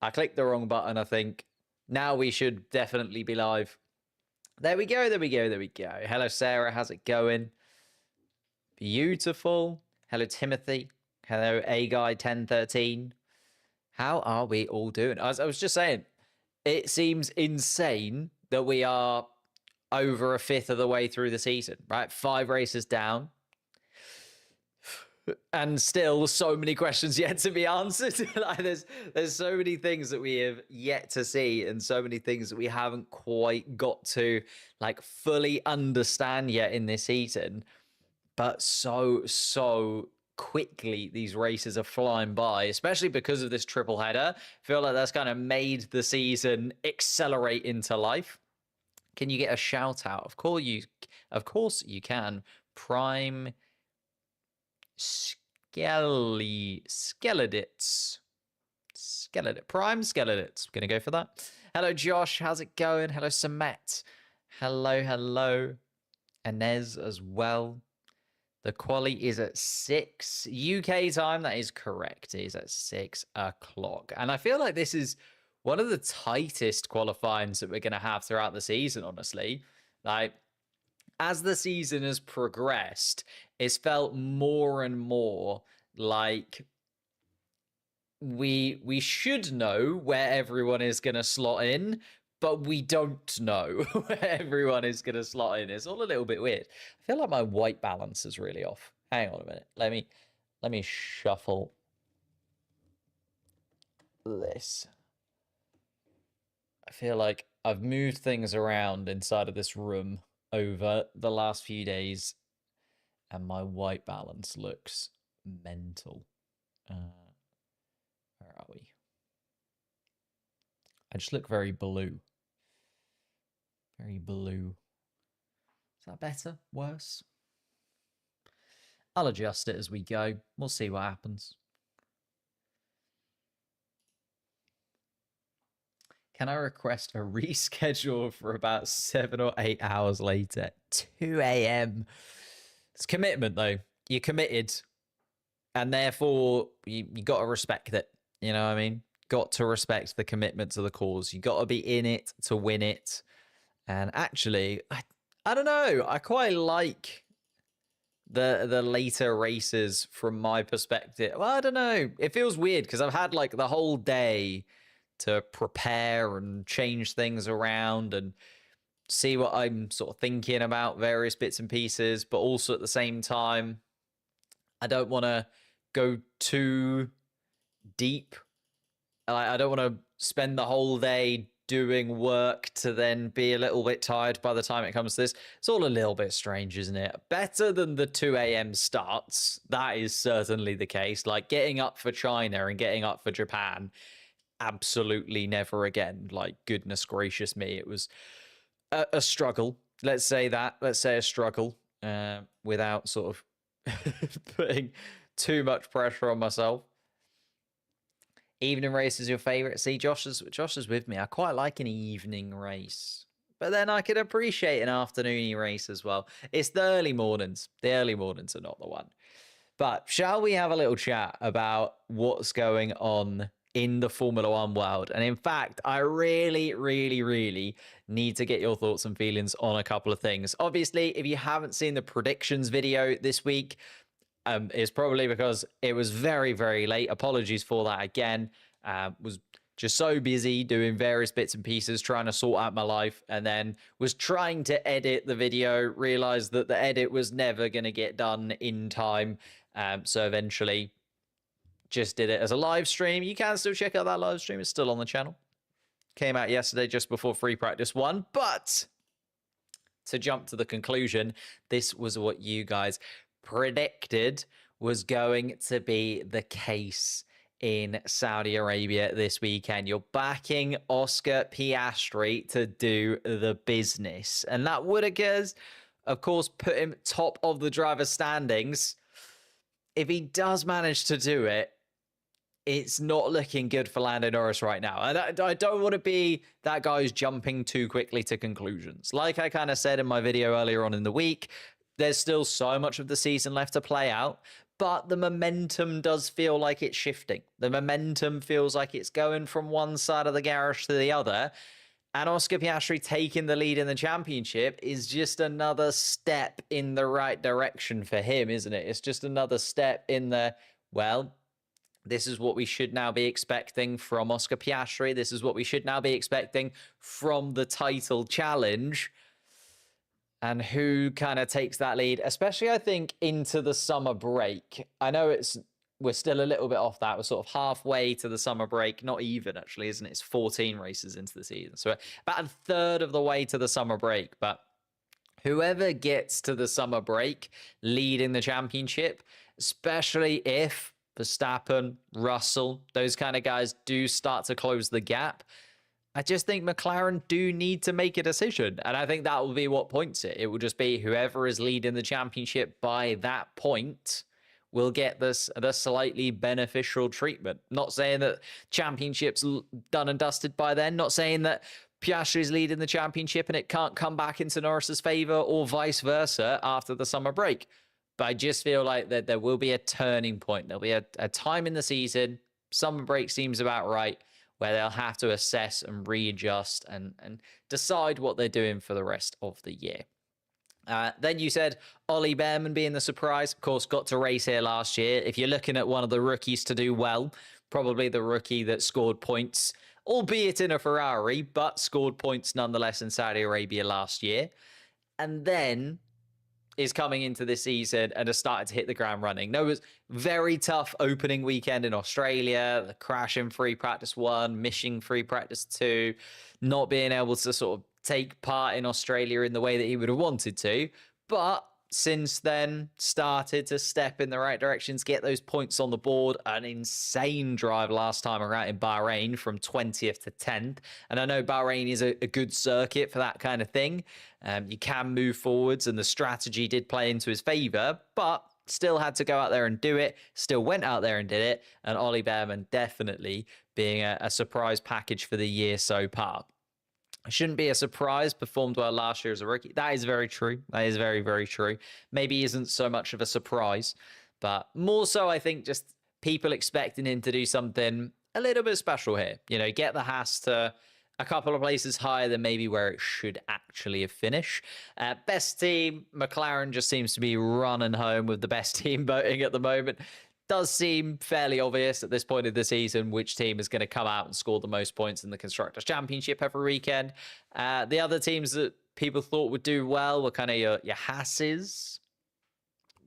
I clicked the wrong button, I think. Now we should definitely be live. There we go, there we go, there we go. Hello, Sarah. How's it going? Beautiful. Hello, Timothy. Hello, A-Guy1013. How are we all doing? I was just saying, it seems insane that we are over a fifth of the way through the season, right? 5 races down. And still so many questions yet to be answered. Like there's so many things that we have yet to see and so many things that we haven't quite got to like fully understand yet in this season. But so quickly these races are flying by, especially because of this triple header. I feel like that's kind of made the season accelerate into life. Can you get a shout out? Of course you can. Prime Skeledits. Prime Skeledits. Gonna go for that. Hello, Josh. How's it going? Hello, Samet. Hello. Inez as well. The quali is at 6 UK time. That is correct. It is at 6 o'clock. And I feel like this is one of the tightest qualifyings that we're going to have throughout the season, honestly. Like, as the season has progressed, it's felt more and more like we should know where everyone is going to slot in, but we don't know where everyone is going to slot in. It's all a little bit weird. I feel like my white balance is really off. Hang on a minute. Let me shuffle this. I feel like I've moved things around inside of this room over the last few days, and my white balance looks mental. Where are we? I just look very blue. Very blue. Is that better? Worse? I'll adjust it as we go. We'll see what happens. Can I request a reschedule for about 7 or 8 hours later? 2 a.m. It's commitment, though. You're committed. And therefore, you got to respect it. You know what I mean? Got to respect the commitment to the cause. You got to be in it to win it. And actually, I don't know. I quite like the later races from my perspective. Well, I don't know. It feels weird because I've had like the whole day to prepare and change things around and see what I'm sort of thinking about various bits and pieces. But also at the same time, I don't want to go too deep. I don't want to spend the whole day doing work to then be a little bit tired by the time it comes to this. It's all a little bit strange, isn't it? Better than the 2 a.m. starts. That is certainly the case. Like getting up for China and getting up for Japan, absolutely never again. Like, goodness gracious me. It was a struggle. Let's say that. Let's say a struggle without sort of putting too much pressure on myself. Evening race is your favorite. See, Josh is with me. I quite like an evening race, but then I could appreciate an afternoony race as well. It's the early mornings. The early mornings are not the one. But shall we have a little chat about what's going on in the Formula One world? And in fact, I really need to get your thoughts and feelings on a couple of things. Obviously, if you haven't seen the predictions video this week, it's probably because it was very late. Apologies for that again. Was just so busy doing various bits and pieces, trying to sort out my life, and then was trying to edit the video, realized that the edit was never going to get done in time. So eventually just did it as a live stream. You can still check out that live stream. It's still on the channel. Came out yesterday just before free practice 1. But to jump to the conclusion, this was what you guys predicted was going to be the case in Saudi Arabia this weekend. You're backing Oscar Piastri to do the business. And that would, of course, put him top of the driver's standings. If he does manage to do it, it's not looking good for Lando Norris right now. And I don't want to be that guy who's jumping too quickly to conclusions. Like I kind of said in my video earlier on in the week, there's still so much of the season left to play out, but the momentum does feel like it's shifting. The momentum feels like it's going from one side of the garage to the other. And Oscar Piastri taking the lead in the championship is just another step in the right direction for him, isn't it? It's just another step in the, well, this is what we should now be expecting from Oscar Piastri. This is what we should now be expecting from the title challenge. And who kind of takes that lead, especially, I think, into the summer break. I know we're still a little bit off that. We're sort of halfway to the summer break. Not even, actually, isn't it? It's 14 races into the season. So about a third of the way to the summer break. But whoever gets to the summer break leading the championship, especially if Verstappen, Russell, those kind of guys do start to close the gap, I just think McLaren do need to make a decision. And I think that will be what points it. It will just be whoever is leading the championship by that point will get the slightly beneficial treatment. Not saying that championship's done and dusted by then. Not saying that Piastri is leading the championship and it can't come back into Norris's favor or vice versa after the summer break. But I just feel like that there will be a turning point. There'll be a time in the season, summer break seems about right, where they'll have to assess and readjust and decide what they're doing for the rest of the year. Then you said Ollie Behrman being the surprise. Of course, got to race here last year. If you're looking at one of the rookies to do well, probably the rookie that scored points, albeit in a Ferrari, but scored points nonetheless in Saudi Arabia last year. And then is coming into this season and has started to hit the ground running. No, it was very tough opening weekend in Australia, the crash in free practice 1, missing free practice 2, not being able to sort of take part in Australia in the way that he would have wanted to. But since then, started to step in the right directions, get those points on the board. An insane drive last time around in Bahrain from 20th to 10th. And I know Bahrain is a good circuit for that kind of thing. You can move forwards, and the strategy did play into his favor, but still had to go out there and do it, still went out there and did it. And Ollie Behrman definitely being a surprise package for the year so far. Shouldn't be a surprise, performed well last year as a rookie. That is very true. That is very, very true. Maybe isn't so much of a surprise, but more so, I think, just people expecting him to do something a little bit special here. You know, get the Haas to a couple of places higher than maybe where it should actually have finished. Best team, McLaren just seems to be running home with the best team voting at the moment. Does seem fairly obvious at this point of the season which team is going to come out and score the most points in the Constructors' Championship every weekend. The other teams that people thought would do well were kind of your Haas's.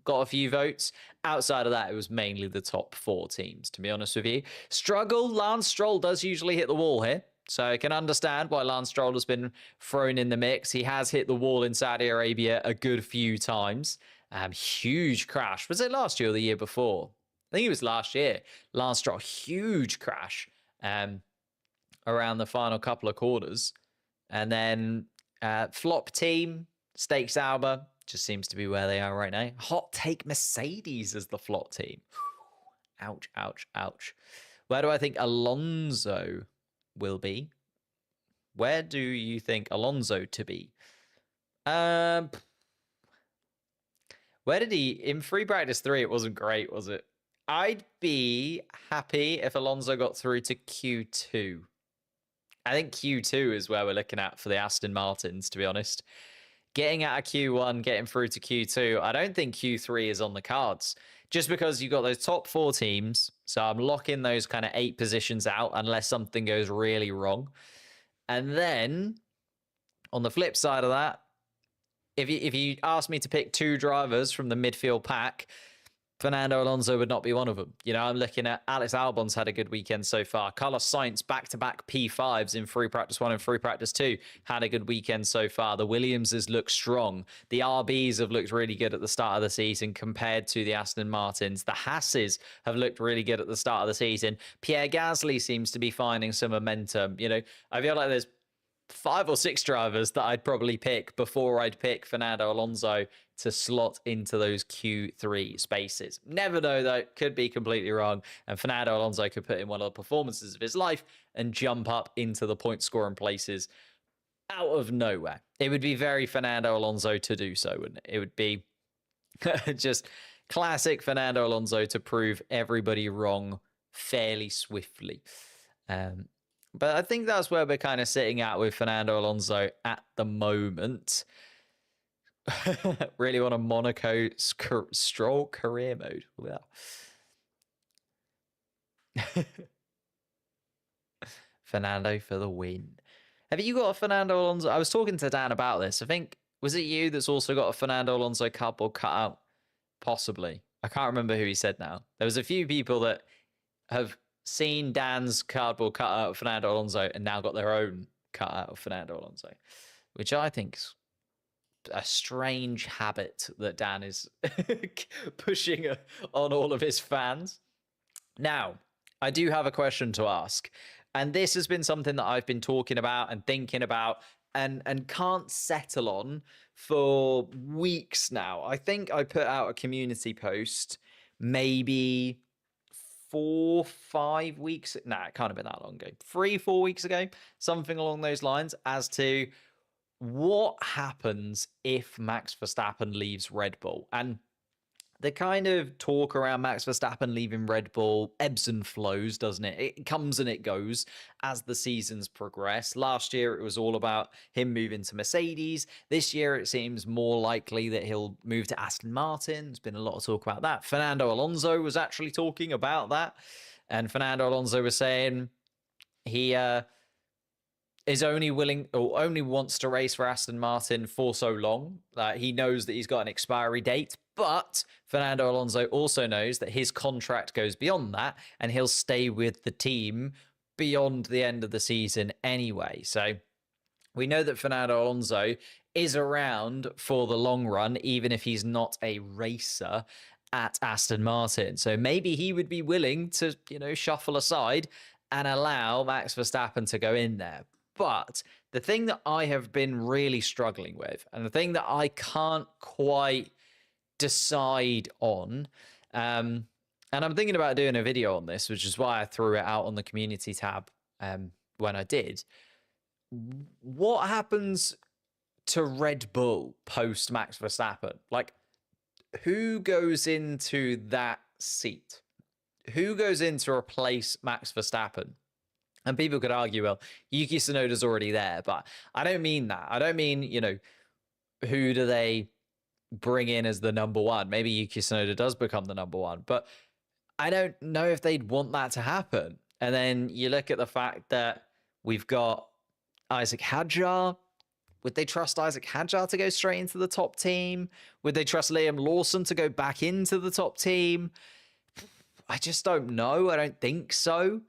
Got a few votes. Outside of that, it was mainly the top 4 teams, to be honest with you. Lance Stroll does usually hit the wall here. So I can understand why Lance Stroll has been thrown in the mix. He has hit the wall in Saudi Arabia a good few times. Huge crash. Was it last year or the year before? I think it was last year. Lance Stroll, huge crash around the final couple of quarters. And then flop team, Stakes Sauber, just seems to be where they are right now. Hot take Mercedes as the flop team. Ouch, ouch, ouch. Where do I think Alonso will be? Where do you think Alonso to be? Where did he... In free practice 3, it wasn't great, was it? I'd be happy if Alonso got through to Q2. I think Q2 is where we're looking at for the Aston Martins, to be honest. Getting out of Q1, getting through to Q2, I don't think Q3 is on the cards. Just because you've got those top 4 teams, so I'm locking those kind of 8 positions out unless something goes really wrong. And then, on the flip side of that, if you ask me to pick 2 drivers from the midfield pack, Fernando Alonso would not be one of them. You know, I'm looking at Alex Albon's had a good weekend so far. Carlos Sainz, back-to-back P5s in free practice 1 and free practice 2, had a good weekend so far. The Williamses look strong. The RBs have looked really good at the start of the season compared to the Aston Martins. The Hasses have looked really good at the start of the season. Pierre Gasly seems to be finding some momentum. You know, I feel like there's 5 or 6 drivers that I'd probably pick before I'd pick Fernando Alonso to slot into those Q3 spaces. Never know, though. Could be completely wrong. And Fernando Alonso could put in one of the performances of his life and jump up into the point scoring places out of nowhere. It would be very Fernando Alonso to do so, wouldn't it? It would be just Classic Fernando Alonso to prove everybody wrong fairly swiftly. But I think that's where we're kind of sitting at with Fernando Alonso at the moment. Really want a Monaco Stroll career mode. Yeah. Fernando for the win. Have you got a Fernando Alonso? I was talking to Dan about this. I think, was it you that's also got a Fernando Alonso cardboard cutout? Possibly. I can't remember who he said now. There was a few people that have seen Dan's cardboard cutout of Fernando Alonso and now got their own cutout of Fernando Alonso, which I think is a strange habit that Dan is pushing on all of his fans. Now, I do have a question to ask. And this has been something that I've been talking about and thinking about and can't settle on for weeks now. I think I put out a community post maybe 4-5 weeks. Nah, it can't have been that long ago. 3-4 weeks ago, something along those lines, as to what happens if Max Verstappen leaves Red Bull. And the kind of talk around Max Verstappen leaving Red Bull ebbs and flows, doesn't it? It comes and it goes as the seasons progress. Last year, it was all about him moving to Mercedes. This year, it seems more likely that he'll move to Aston Martin. There's been a lot of talk about that. Fernando Alonso was actually talking about that. And Fernando Alonso was saying he is only willing or only wants to race for Aston Martin for so long. He knows that he's got an expiry date, but Fernando Alonso also knows that his contract goes beyond that and he'll stay with the team beyond the end of the season anyway. So we know that Fernando Alonso is around for the long run, even if he's not a racer at Aston Martin. So maybe he would be willing to, shuffle aside and allow Max Verstappen to go in there. But the thing that I have been really struggling with, and the thing that I can't quite decide on, and I'm thinking about doing a video on this, which is why I threw it out on the community tab when I did. What happens to Red Bull post Max Verstappen? Like, who goes into that seat? Who goes in to replace Max Verstappen? And people could argue, well, Yuki Tsunoda's already there, but I don't mean that. I don't mean, who do they bring in as the number one? Maybe Yuki Tsunoda does become the number one, but I don't know if they'd want that to happen. And then you look at the fact that we've got Isaac Hadjar. Would they trust Isaac Hadjar to go straight into the top team? Would they trust Liam Lawson to go back into the top team? I just don't know. I don't think so.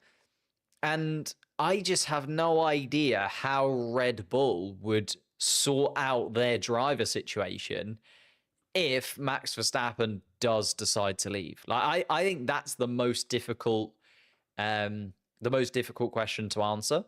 And I just have no idea how Red Bull would sort out their driver situation if Max Verstappen does decide to leave. Like, I think that's the most difficult question to answer,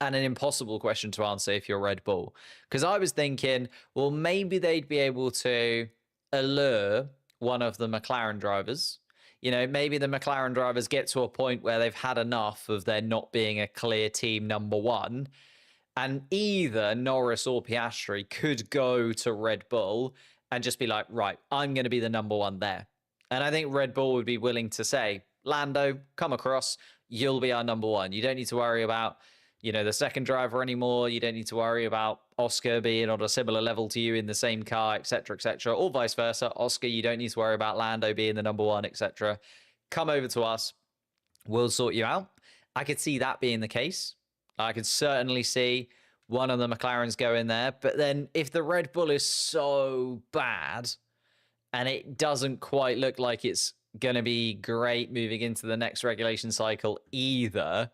and an impossible question to answer if you're Red Bull. Because I was thinking, well, maybe they'd be able to allure one of the McLaren drivers. Maybe the McLaren drivers get to a point where they've had enough of there not being a clear team number one, and either Norris or Piastri could go to Red Bull and just be like, right, I'm going to be the number one there. And I think Red Bull would be willing to say, Lando, come across, you'll be our number one. You don't need to worry about, the second driver anymore. You don't need to worry about Oscar being on a similar level to you in the same car, etc., etc., or vice versa. Oscar, you don't need to worry about Lando being the number one, etc. Come over to us. We'll sort you out. I could see that being the case. I could certainly see one of the McLarens go in there. But then if the Red Bull is so bad and it doesn't quite look like it's going to be great moving into the next regulation cycle either,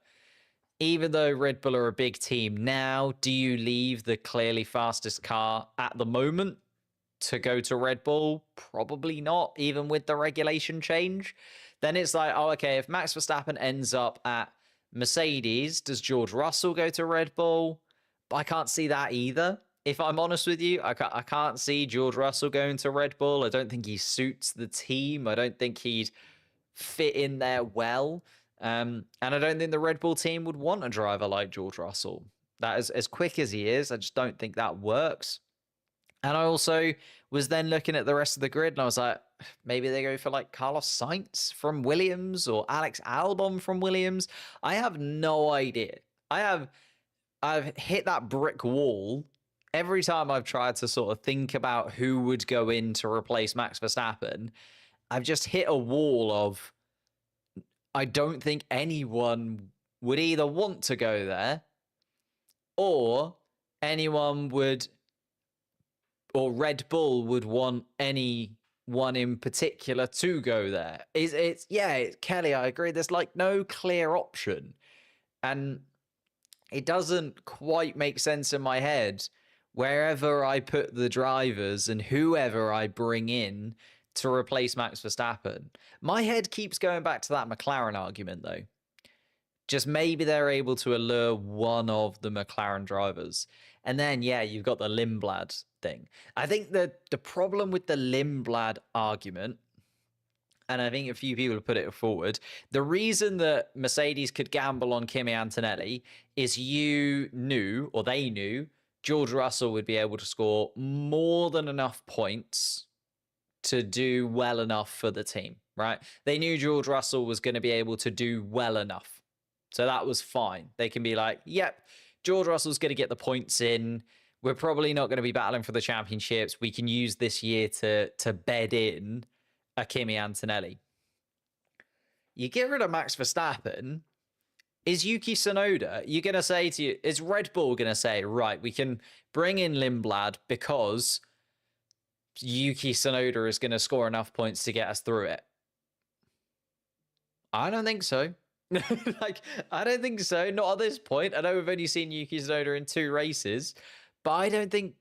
even though Red Bull are a big team now, do you leave the clearly fastest car at the moment to go to Red Bull? Probably not, even with the regulation change. Then it's like, oh, okay, if Max Verstappen ends up at Mercedes, does George Russell go to Red Bull? I can't see that either. If I'm honest with you, I can't see George Russell going to Red Bull. I don't think he suits the team. I don't think he'd fit in there well. And I don't think the Red Bull team would want a driver like George Russell. That is as quick as he is. I just don't think that works. And I also was then looking at the rest of the grid and I was like, maybe they go for like Carlos Sainz from Williams or Alex Albon from Williams. I have no idea. I've hit that brick wall every time I've tried to sort of think about who would go in to replace Max Verstappen. I've just hit a wall of I don't think anyone would either want to go there or anyone would, or Red Bull would want anyone in particular to go there. Kelly, I agree. There's like no clear option. And it doesn't quite make sense in my head wherever I put the drivers and whoever I bring in to replace Max Verstappen. My head keeps going back to that McLaren argument, though. Just maybe they're able to allure one of the McLaren drivers. And then, yeah, you've got the Lindblad thing. I think the problem with the Lindblad argument, and I think a few people have put it forward, the reason that Mercedes could gamble on Kimi Antonelli is they knew, George Russell would be able to score more than enough points to do well enough for the team, right? They knew George Russell was going to be able to do well enough. So that was fine. They can be like, yep, George Russell's going to get the points in. We're probably not going to be battling for the championships. We can use this year to bed in a Kimi Antonelli. You get rid of Max Verstappen, is Yuki Tsunoda, is Red Bull going to say, right, we can bring in Lindblad because Yuki Tsunoda is going to score enough points to get us through it? I don't think so. I don't think so. Not at this point. I know we've only seen Yuki Tsunoda in 2 races, but I don't think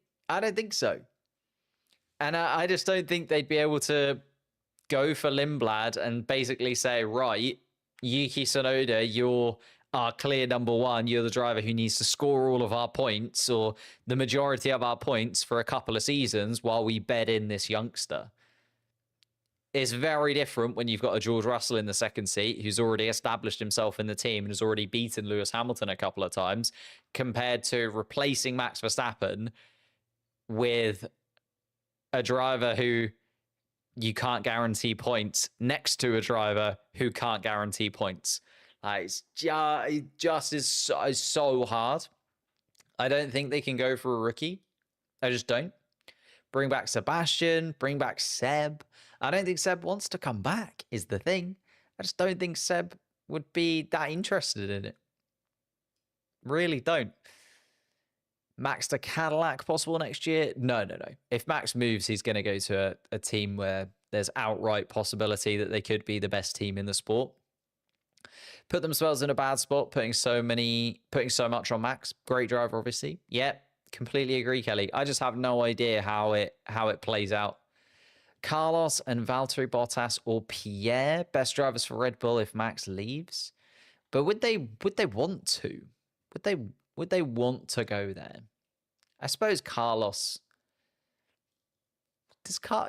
so. And I just don't think they'd be able to go for Lindblad and basically say, right, Yuki Tsunoda, you're our clear number 1. You're the driver who needs to score all of our points or the majority of our points for a couple of seasons while we bed in this youngster. It's very different when you've got a George Russell in the second seat who's already established himself in the team and has already beaten Lewis Hamilton a couple of times compared to replacing Max Verstappen with a driver who you can't guarantee points next to a driver who can't guarantee points. It's just is so hard. I don't think they can go for a rookie. I just don't. Bring back Sebastian, bring back Seb. I don't think Seb wants to come back, is the thing. I just don't think Seb would be that interested in it. Really don't. Max to Cadillac possible next year? No. If Max moves, he's going to go to a team where there's outright possibility that they could be the best team in the sport. Put themselves in a bad spot, putting so much on Max. Great driver, obviously. Yep, completely agree, Kelly. I just have no idea how it plays out. Carlos and Valtteri Bottas or Pierre, best drivers for Red Bull if Max leaves. But would they want to? Would they want to go there? I suppose Carlos.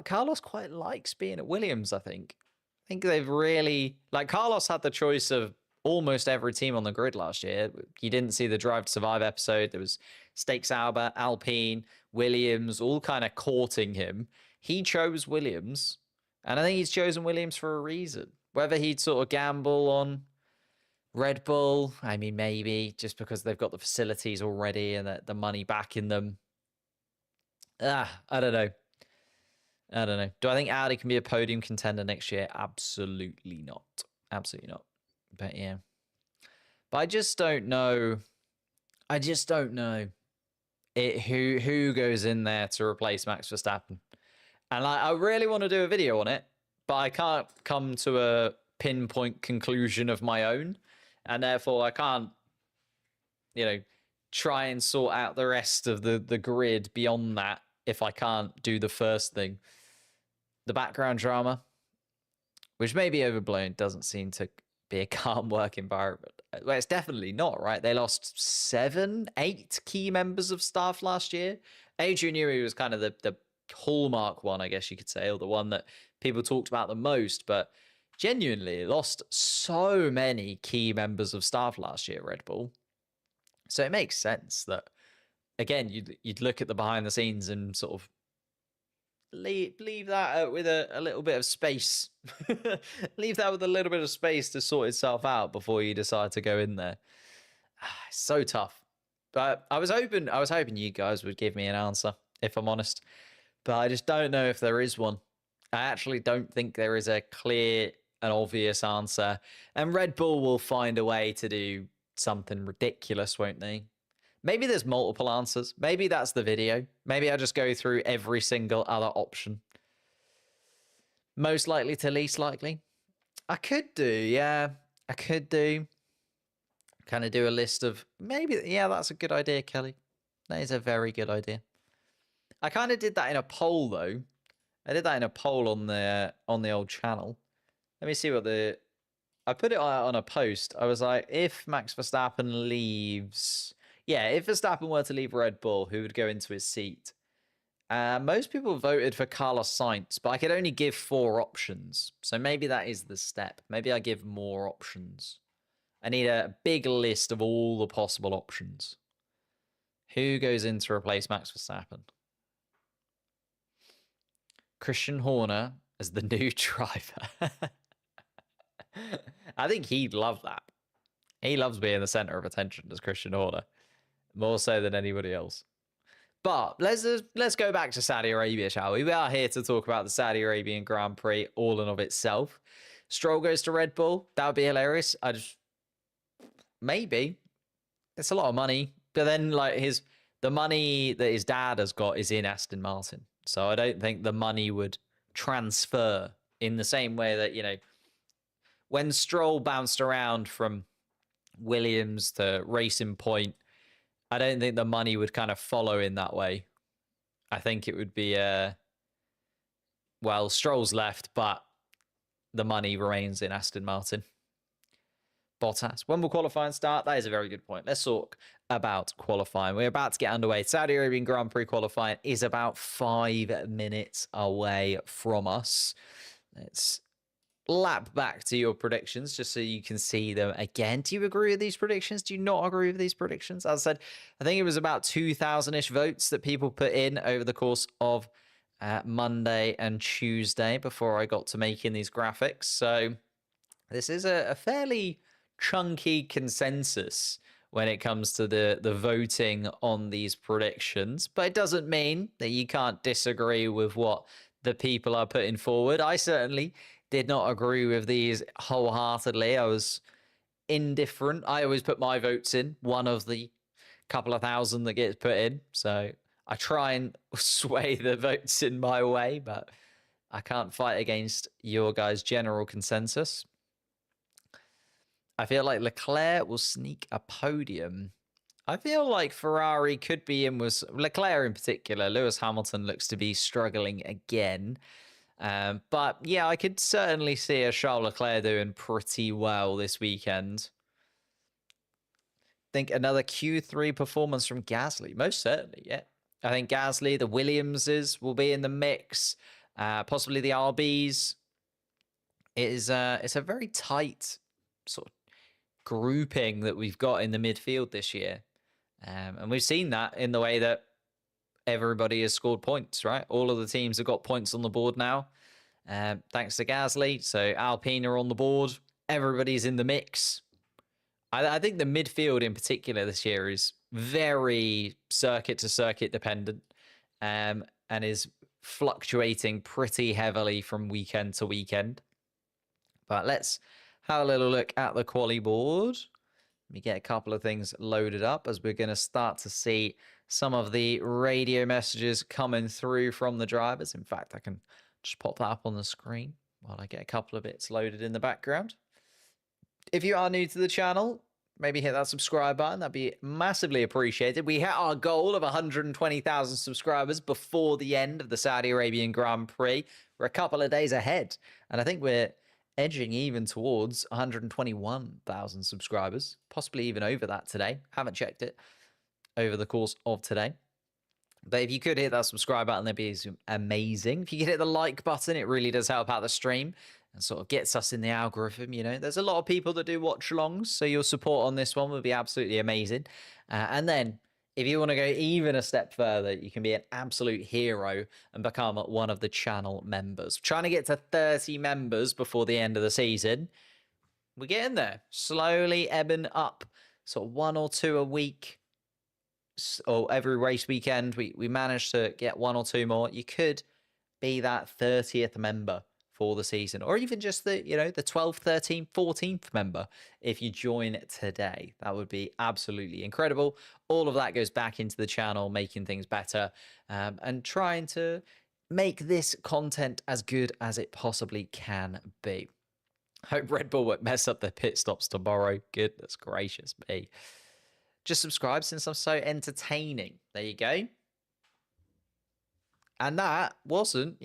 Carlos quite likes being at Williams, I think. I think they've really... Carlos had the choice of almost every team on the grid last year. You didn't see the Drive to Survive episode. There was Stake Sauber, Alpine, Williams, all kind of courting him. He chose Williams, and I think he's chosen Williams for a reason. Whether he'd sort of gamble on Red Bull, I mean, maybe, just because they've got the facilities already and the money backing them. I don't know. Do I think Audi can be a podium contender next year? Absolutely not. Absolutely not. But yeah. But I just don't know. Who goes in there to replace Max Verstappen. And I really want to do a video on it, but I can't come to a pinpoint conclusion of my own. And therefore I can't, try and sort out the rest of the grid beyond that if I can't do the first thing. The background drama, which may be overblown, doesn't seem to be a calm work environment. Well, it's definitely not, right? They lost 7, 8 key members of staff last year. Adrian Newey was kind of the hallmark one, I guess you could say, or the one that people talked about the most, but genuinely lost so many key members of staff last year at Red Bull. So it makes sense that, again, you'd look at the behind the scenes and sort of leave that with a little bit of space. Leave that with a little bit of space to sort itself out before you decide to go in there. It's so tough. But I was hoping you guys would give me an answer, if I'm honest. But I just don't know if there is one. I actually don't think there is a clear and obvious answer. And Red Bull will find a way to do something ridiculous, won't they? Maybe there's multiple answers. Maybe that's the video. Maybe I just go through every single other option. Most likely to least likely. I could do, yeah. I could do. Kind of do a list of maybe, yeah, that's a good idea, Kelly. That is a very good idea. I kind of did that in a poll though. I did that in a poll on the old channel. Let me see what I put it on a post. I was like, if Max Verstappen leaves, yeah, if Verstappen were to leave Red Bull, who would go into his seat? Most people voted for Carlos Sainz, but I could only give 4 options. So maybe that is the step. Maybe I give more options. I need a big list of all the possible options. Who goes in to replace Max Verstappen? Christian Horner as the new driver. I think he'd love that. He loves being the center of attention as Christian Horner, more so than anybody else. But let's go back to Saudi Arabia, shall we? We are here to talk about the Saudi Arabian Grand Prix all in of itself. Stroll goes to Red Bull. That would be hilarious. Maybe. It's a lot of money. But then like the money that his dad has got is in Aston Martin. So I don't think the money would transfer in the same way that, you know, when Stroll bounced around from Williams to Racing Point, I don't think the money would kind of follow in that way. I think it would be, well, Stroll's left, but the money remains in Aston Martin. Bottas. When will qualifying start? That is a very good point. Let's talk about qualifying. We're about to get underway. Saudi Arabian Grand Prix qualifying is about 5 minutes away from us. Let's lap back to your predictions just so you can see them again. Do you agree with these predictions? Do you not agree with these predictions? As I said, I think it was about 2,000-ish votes that people put in over the course of Monday and Tuesday before I got to making these graphics. So this is a fairly chunky consensus when it comes to the voting on these predictions, but it doesn't mean that you can't disagree with what the people are putting forward. I certainly did not agree with these wholeheartedly. I was indifferent. I always put my votes in, one of the couple of thousand that gets put in, so I try and sway the votes in my way, but I can't fight against your guys' general consensus. I feel like Leclerc will sneak a podium. I feel like Ferrari could be in with Leclerc in particular. Lewis Hamilton looks to be struggling again. But yeah, I could certainly see a Charles Leclerc doing pretty well this weekend. Think another Q3 performance from Gasly. Most certainly, yeah. I think Gasly, the Williamses will be in the mix. Possibly the RBs. It's a very tight sort of grouping that we've got in the midfield this year. And we've seen that in the way that everybody has scored points, right? All of the teams have got points on the board now, thanks to Gasly. So Alpine are on the board. Everybody's in the mix. I think the midfield in particular this year is very circuit to circuit dependent, and is fluctuating pretty heavily from weekend to weekend. But let's have a little look at the quali board. Let me get a couple of things loaded up as we're going to start to see some of the radio messages coming through from the drivers. In fact, I can just pop that up on the screen while I get a couple of bits loaded in the background. If you are new to the channel, maybe hit that subscribe button. That'd be massively appreciated. We hit our goal of 120,000 subscribers before the end of the Saudi Arabian Grand Prix. We're a couple of days ahead, and I think we're edging even towards 121,000 subscribers, possibly even over that today. Haven't checked it over the course of today. But if you could hit that subscribe button, that'd be amazing. If you could hit the like button, it really does help out the stream and sort of gets us in the algorithm. You know, there's a lot of people that do watch alongs, so your support on this one would be absolutely amazing. And then if you want to go even a step further, you can be an absolute hero and become one of the channel members. Trying to get to 30 members before the end of the season. We're getting there, slowly ebbing up, sort of 1 or 2 a week, or every race weekend. We managed to get 1 or 2 more. You could be that 30th member for the season, or even just the, the 12th, 13th, 14th member if you join today. That would be absolutely incredible. All of that goes back into the channel, making things better, and trying to make this content as good as it possibly can be. Hope Red Bull won't mess up their pit stops tomorrow. Goodness gracious me. Just subscribe since I'm so entertaining. There you go. And that wasn't,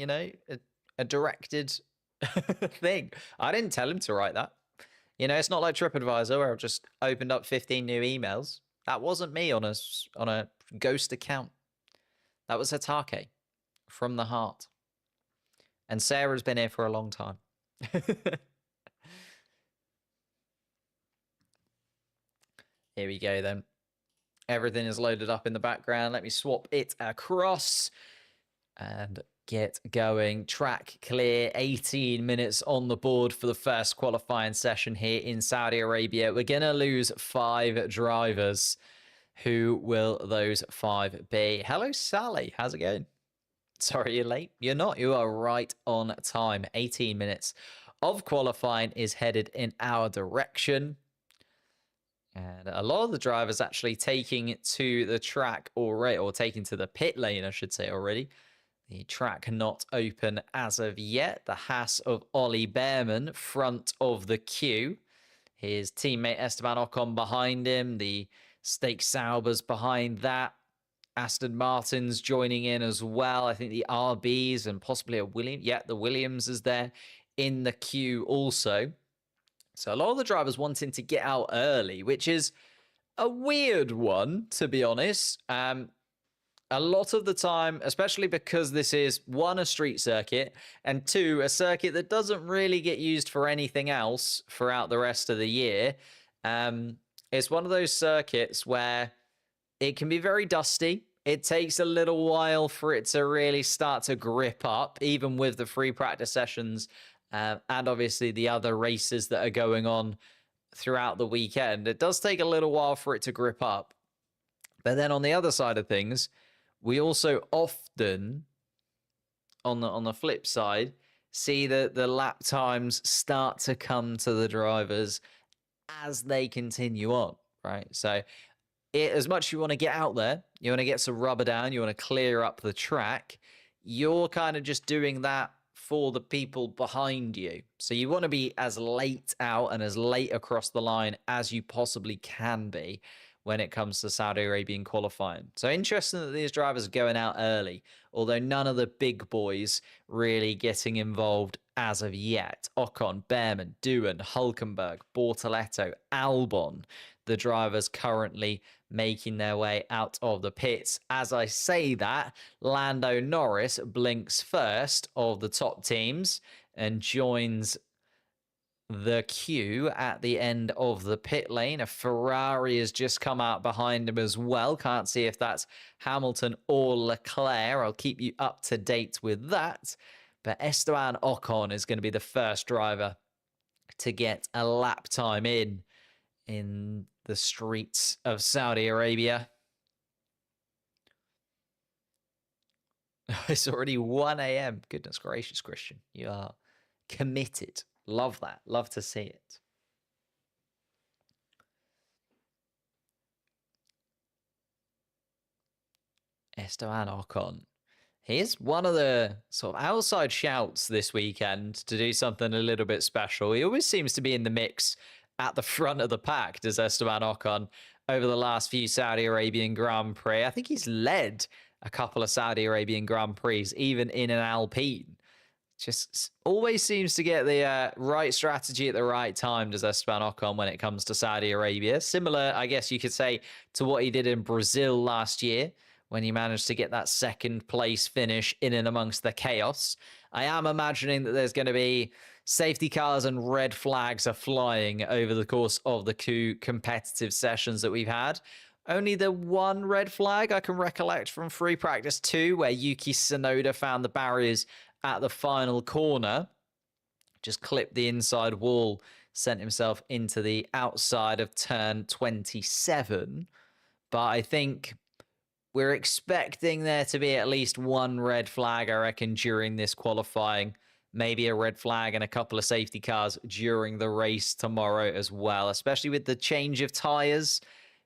a directed thing. I didn't tell him to write that. It's not like TripAdvisor where I've just opened up 15 new emails. That wasn't me on a ghost account. That was Hatake from the heart. And Sarah's been here for a long time. Here we go then. Everything is loaded up in the background. Let me swap it across and get going. Track clear, 18 minutes on the board for the first qualifying session here in Saudi Arabia. We're going to lose 5 drivers. Who will those 5 be? Hello, Sally. How's it going? Sorry you're late. You're not. You are right on time. 18 minutes of qualifying is headed in our direction. And a lot of the drivers actually taking to the track already, or taking to the pit lane, I should say already. The track not open as of yet. The Haas of Ollie Behrman, front of the queue. His teammate Esteban Ocon behind him. The Stake Saubers behind that. Aston Martin's joining in as well. I think the RBs and possibly a Williams. Yeah, the Williams is there in the queue also. So a lot of the drivers wanting to get out early, which is a weird one, to be honest. A lot of the time, especially because this is, 1, a street circuit, and 2, a circuit that doesn't really get used for anything else throughout the rest of the year. It's one of those circuits where it can be very dusty. It takes a little while for it to really start to grip up, even with the free practice sessions and obviously the other races that are going on throughout the weekend. It does take a little while for it to grip up. But then on the other side of things, we also often, on the flip side, see that the lap times start to come to the drivers as they continue on, right? So as much as you want to get out there, you want to get some rubber down, you want to clear up the track, you're kind of just doing that for the people behind you. So you want to be as late out and as late across the line as you possibly can be when it comes to Saudi Arabian qualifying. So interesting that these drivers are going out early, although none of the big boys really getting involved as of yet. Ocon, Behrman, Doohan, Hulkenberg, Bortoletto, Albon, the drivers currently making their way out of the pits. As I say that, Lando Norris blinks first of the top teams and joins the queue at the end of the pit lane. A Ferrari has just come out behind him as well. Can't see if that's Hamilton or Leclerc. I'll keep you up to date with that. But Esteban Ocon is going to be the first driver to get a lap time in the streets of Saudi Arabia. It's already 1 a.m. Goodness gracious, Christian. You are committed. Love that. Love to see it. Esteban Ocon. He's one of the sort of outside shouts this weekend to do something a little bit special. He always seems to be in the mix at the front of the pack, does Esteban Ocon, over the last few Saudi Arabian Grand Prix. I think he's led a couple of Saudi Arabian Grand Prix, even in an Alpine. Just always seems to get the right strategy at the right time, does Esteban Ocon, when it comes to Saudi Arabia. Similar, I guess you could say, to what he did in Brazil last year, when he managed to get that second place finish in and amongst the chaos. I am imagining that there's going to be safety cars and red flags are flying over the course of the two competitive sessions that we've had. Only the one red flag I can recollect from free practice 2, where Yuki Tsunoda found the barriers at the final corner, just clipped the inside wall, sent himself into the outside of turn 27. But I think we're expecting there to be at least one red flag, I reckon, during this qualifying. Maybe a red flag and a couple of safety cars during the race tomorrow as well, especially with the change of tyres,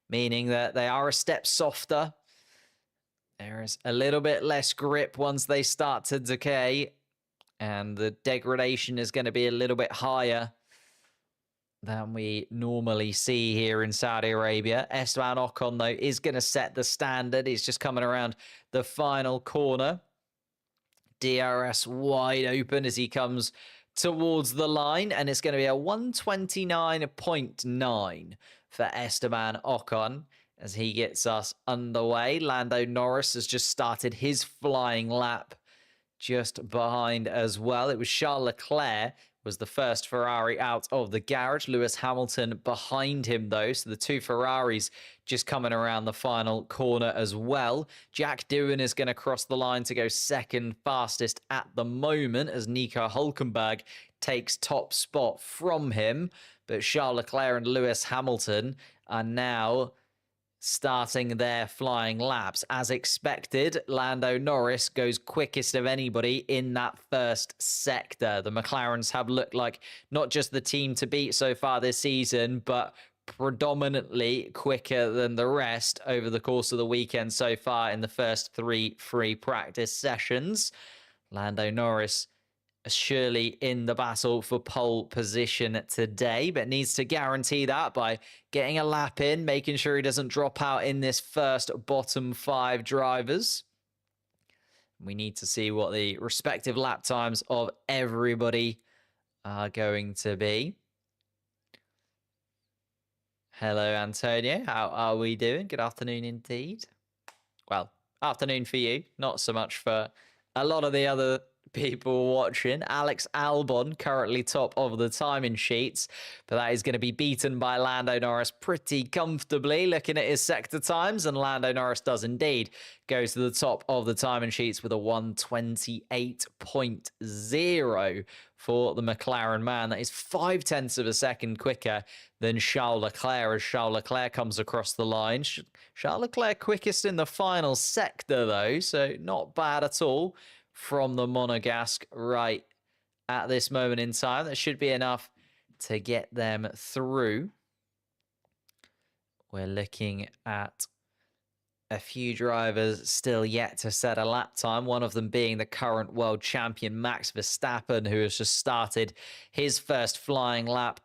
meaning that they are a step softer. There is a little bit less grip once they start to decay, and the degradation is going to be a little bit higher than we normally see here in Saudi Arabia. Esteban Ocon, though, is going to set the standard. He's just coming around the final corner. DRS wide open as he comes towards the line, and it's going to be a 129.9 for Esteban Ocon as he gets us underway. Lando Norris has just started his flying lap just behind as well. It was Charles Leclerc was the first Ferrari out of the garage. Lewis Hamilton behind him, though. So the two Ferraris just coming around the final corner as well. Jack Doohan is going to cross the line to go second fastest at the moment as Nico Hulkenberg takes top spot from him. But Charles Leclerc and Lewis Hamilton are now starting their flying laps. As expected, Lando Norris goes quickest of anybody in that first sector. The McLarens have looked like not just the team to beat so far this season, but predominantly quicker than the rest over the course of the weekend so far in the first 3 free practice sessions. Lando Norris surely in the battle for pole position today, but needs to guarantee that by getting a lap in, making sure he doesn't drop out in this first bottom 5 drivers. We need to see what the respective lap times of everybody are going to be. Hello, Antonio. How are we doing? Good afternoon indeed. Well, afternoon for you, not so much for a lot of the other people watching. Alex Albon currently top of the timing sheets, but that is going to be beaten by Lando Norris pretty comfortably. Looking at his sector times, and Lando Norris does indeed go to the top of the timing sheets with a 128.0 for the McLaren man. That is 0.5 of a second quicker than Charles Leclerc as Charles Leclerc comes across the line. Charles Leclerc quickest in the final sector though, so not bad at all from the Monegasque right at this moment in time. That should be enough to get them through. We're looking at a few drivers still yet to set a lap time, one of them being the current world champion Max Verstappen, who has just started his first flying lap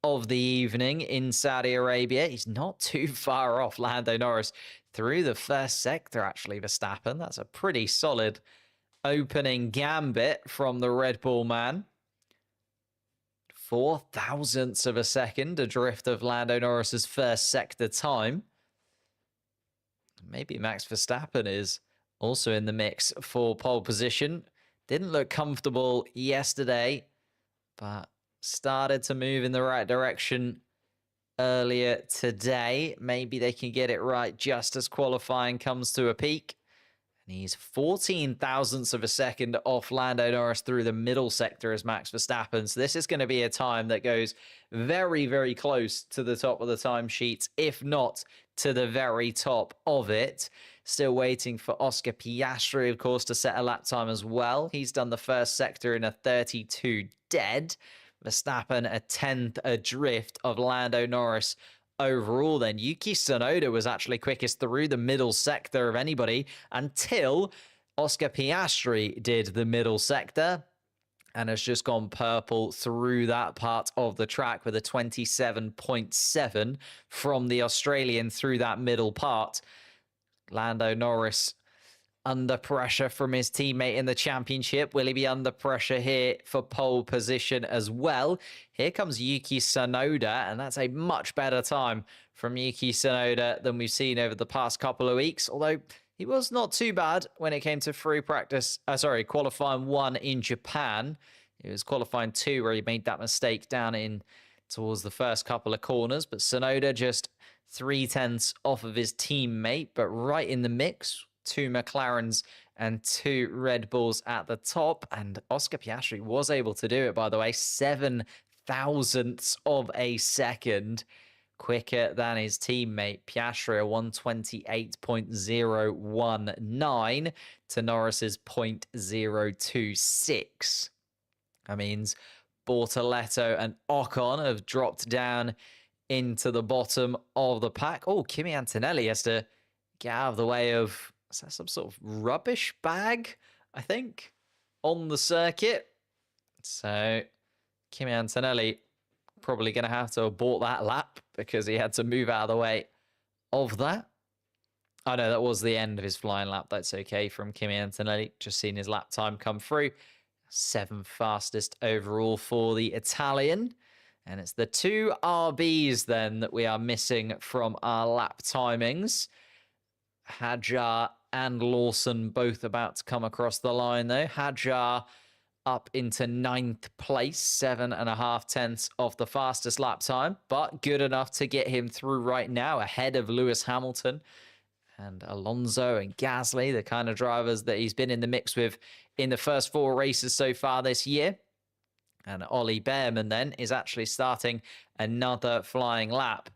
of the evening in Saudi Arabia. He's not too far off Lando Norris through the first sector, actually, Verstappen. That's a pretty solid opening gambit from the Red Bull man. 4 thousandths of a second adrift of Lando Norris's first sector time. Maybe Max Verstappen is also in the mix for pole position. Didn't look comfortable yesterday, but started to move in the right direction earlier today. Maybe they can get it right just as qualifying comes to a peak. And he's 14 thousandths of a second off Lando Norris through the middle sector as Max Verstappen. So this is going to be a time that goes very, very close to the top of the timesheets, if not to the very top of it. Still waiting for Oscar Piastri, of course, to set a lap time as well. He's done the first sector in a 32 dead. Verstappen a 10th adrift of Lando Norris overall. Then Yuki Tsunoda was actually quickest through the middle sector of anybody until Oscar Piastri did the middle sector and has just gone purple through that part of the track with a 27.7 from the Australian through that middle part. Lando Norris under pressure from his teammate in the championship. Will he be under pressure here for pole position as well? Here comes Yuki Tsunoda, and that's a much better time from Yuki Tsunoda than we've seen over the past couple of weeks, although he was not too bad when it came to qualifying 1 in Japan. It was qualifying 2 where he made that mistake down in towards the first couple of corners, but Tsunoda just 3/10 off of his teammate, but right in the mix. 2 McLarens and 2 Red Bulls at the top. And Oscar Piastri was able to do it, by the way, 7 thousandths of a second quicker than his teammate. Piastri a 128.019 to Norris's 0.026. That means Bortoletto and Ocon have dropped down into the bottom of the pack. Oh, Kimi Antonelli has to get out of the way of, is that some sort of rubbish bag, I think, on the circuit? So Kimi Antonelli probably going to have to abort that lap because he had to move out of the way of that. Oh, no, that was the end of his flying lap. That's okay from Kimi Antonelli. Just seen his lap time come through. 7th fastest overall for the Italian. And it's the 2 RBs then that we are missing from our lap timings. Hadjar and Lawson both about to come across the line though. Hadjar up into 9th place, 7.5 tenths off the fastest lap time, but good enough to get him through right now ahead of Lewis Hamilton and Alonso and Gasly, the kind of drivers that he's been in the mix with in the first 4 races so far this year. And Ollie Behrman then is actually starting another flying lap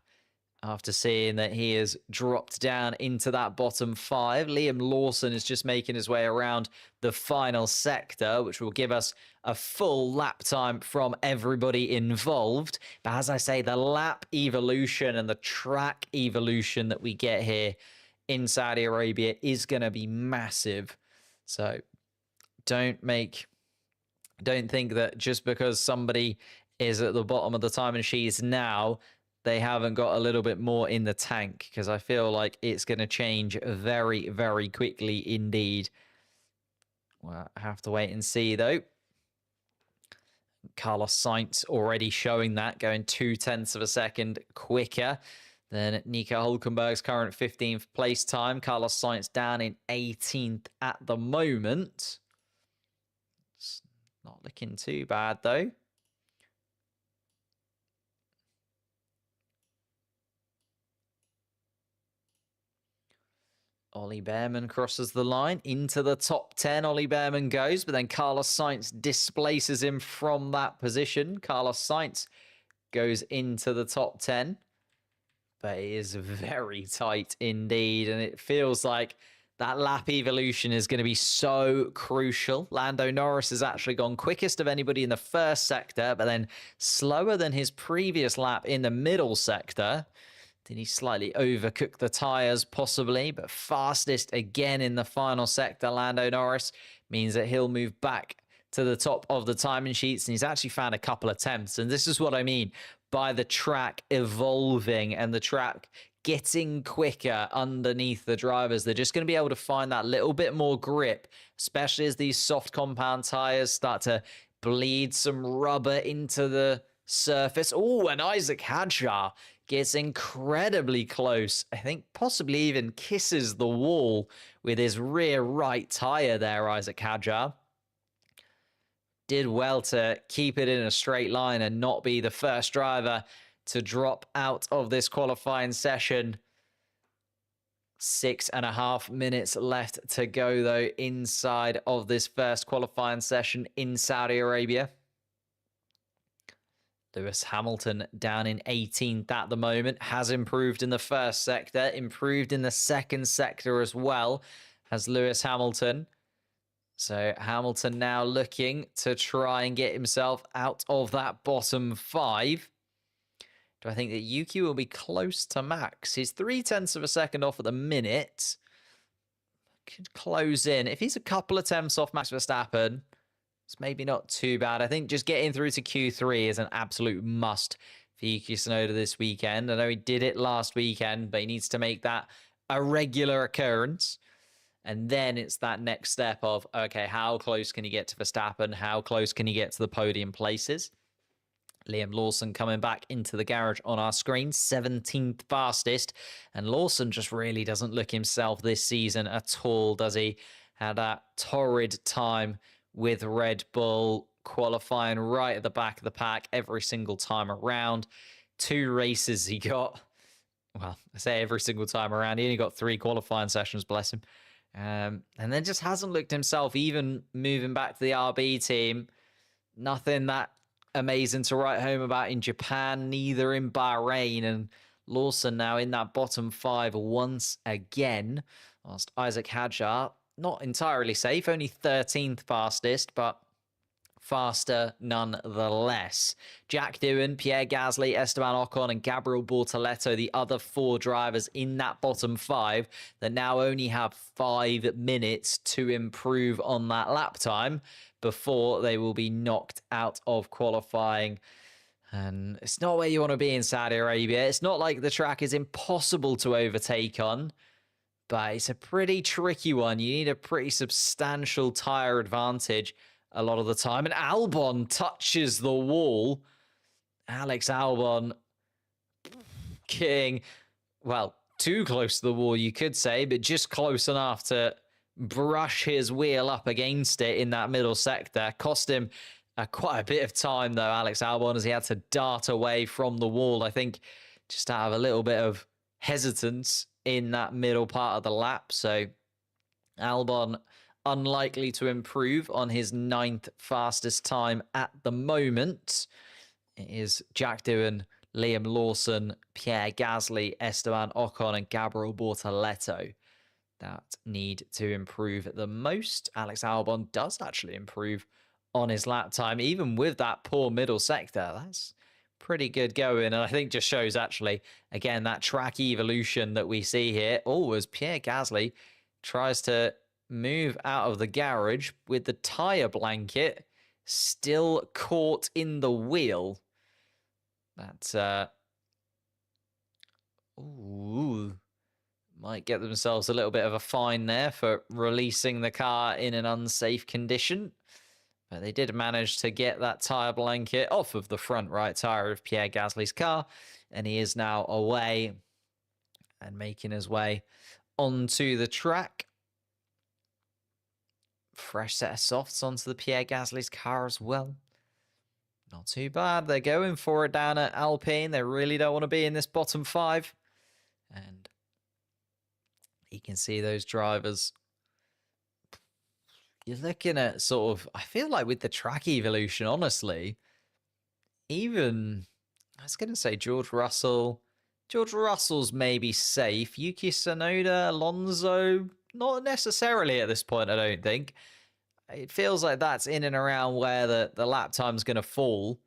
after seeing that he has dropped down into that bottom 5. Liam Lawson is just making his way around the final sector, which will give us a full lap time from everybody involved. But as I say, the lap evolution and the track evolution that we get here in Saudi Arabia is going to be massive. So don't think that just because somebody is at the bottom of the timing sheets now, they haven't got a little bit more in the tank, because I feel like it's going to change very, very quickly indeed. Well, I have to wait and see, though. Carlos Sainz already showing that, going 0.2 of a second quicker than Nico Hulkenberg's current 15th place time. Carlos Sainz down in 18th at the moment. It's not looking too bad, though. Ollie Behrman crosses the line into the top 10. Ollie Behrman goes, but then Carlos Sainz displaces him from that position. Carlos Sainz goes into the top 10, but it is very tight indeed, and it feels like that lap evolution is going to be so crucial. Lando Norris has actually gone quickest of anybody in the first sector, but then slower than his previous lap in the middle sector. Did he slightly overcook the tyres? Possibly, but fastest again in the final sector. Lando Norris means that he'll move back to the top of the timing sheets, and he's actually found a couple attempts. And this is what I mean by the track evolving and the track getting quicker underneath the drivers. They're just going to be able to find that little bit more grip, especially as these soft compound tyres start to bleed some rubber into the surface. Oh, and Isaac Hadjar gets incredibly close. I think possibly even kisses the wall with his rear right tyre there, Isaac Hadjar. Did well to keep it in a straight line and not be the first driver to drop out of this qualifying session. 6.5 minutes left to go, though, inside of this first qualifying session in Saudi Arabia. Lewis Hamilton down in 18th at the moment, has improved in the first sector, improved in the second sector as well as Lewis Hamilton. So Hamilton now looking to try and get himself out of that bottom 5. Do I think that Yuki will be close to Max? He's 0.3 of a second off at the minute. Could close in. If he's a couple of attempts off Max Verstappen, it's maybe not too bad. I think just getting through to Q3 is an absolute must for Yuki Tsunoda this weekend. I know he did it last weekend, but he needs to make that a regular occurrence. And then it's that next step of, okay, how close can he get to Verstappen? How close can he get to the podium places? Liam Lawson coming back into the garage on our screen, 17th fastest. And Lawson just really doesn't look himself this season at all, does he? Had that torrid time with Red Bull, qualifying right at the back of the pack every single time around. 2 races he got Well, I say every single time around. He only got 3 qualifying sessions, bless him. And then just hasn't looked himself, even moving back to the RB team. Nothing that amazing to write home about in Japan, neither in Bahrain. And Lawson now in that bottom 5 once again, whilst Isaac Hadjar, not entirely safe, only 13th fastest, but faster nonetheless. Jack Doohan, Pierre Gasly, Esteban Ocon, and Gabriel Bortoleto, the other 4 drivers in that bottom 5 that now only have 5 minutes to improve on that lap time before they will be knocked out of qualifying. And it's not where you want to be in Saudi Arabia. It's not like the track is impossible to overtake on, but it's a pretty tricky one. You need a pretty substantial tyre advantage a lot of the time. And Albon touches the wall. Alex Albon, king, well, too close to the wall, you could say, but just close enough to brush his wheel up against it in that middle sector. Cost him quite a bit of time, though, Alex Albon, as he had to dart away from the wall. I think just out of a little bit of hesitance in that middle part of the lap. So Albon unlikely to improve on his 9th fastest time at the moment. It is Jack Doohan, Liam Lawson, Pierre Gasly, Esteban Ocon, and Gabriel Bortoleto that need to improve the most. Alex Albon does actually improve on his lap time, even with that poor middle sector. That's pretty good going, and I think just shows actually, again, that track evolution that we see here. Oh, as Pierre Gasly tries to move out of the garage with the tyre blanket still caught in the wheel. That's might get themselves a little bit of a fine there for releasing the car in an unsafe condition. But they did manage to get that tyre blanket off of the front right tyre of Pierre Gasly's car, and he is now away and making his way onto the track. Fresh set of softs onto the Pierre Gasly's car as well. Not too bad. They're going for it down at Alpine. They really don't want to be in this bottom 5. And you can see those drivers. You're looking at sort of, I feel like with the track evolution, honestly, even, I was going to say George Russell. George Russell's maybe safe. Yuki Tsunoda, Alonso, not necessarily at this point, I don't think. It feels like that's in and around where the lap time's going to fall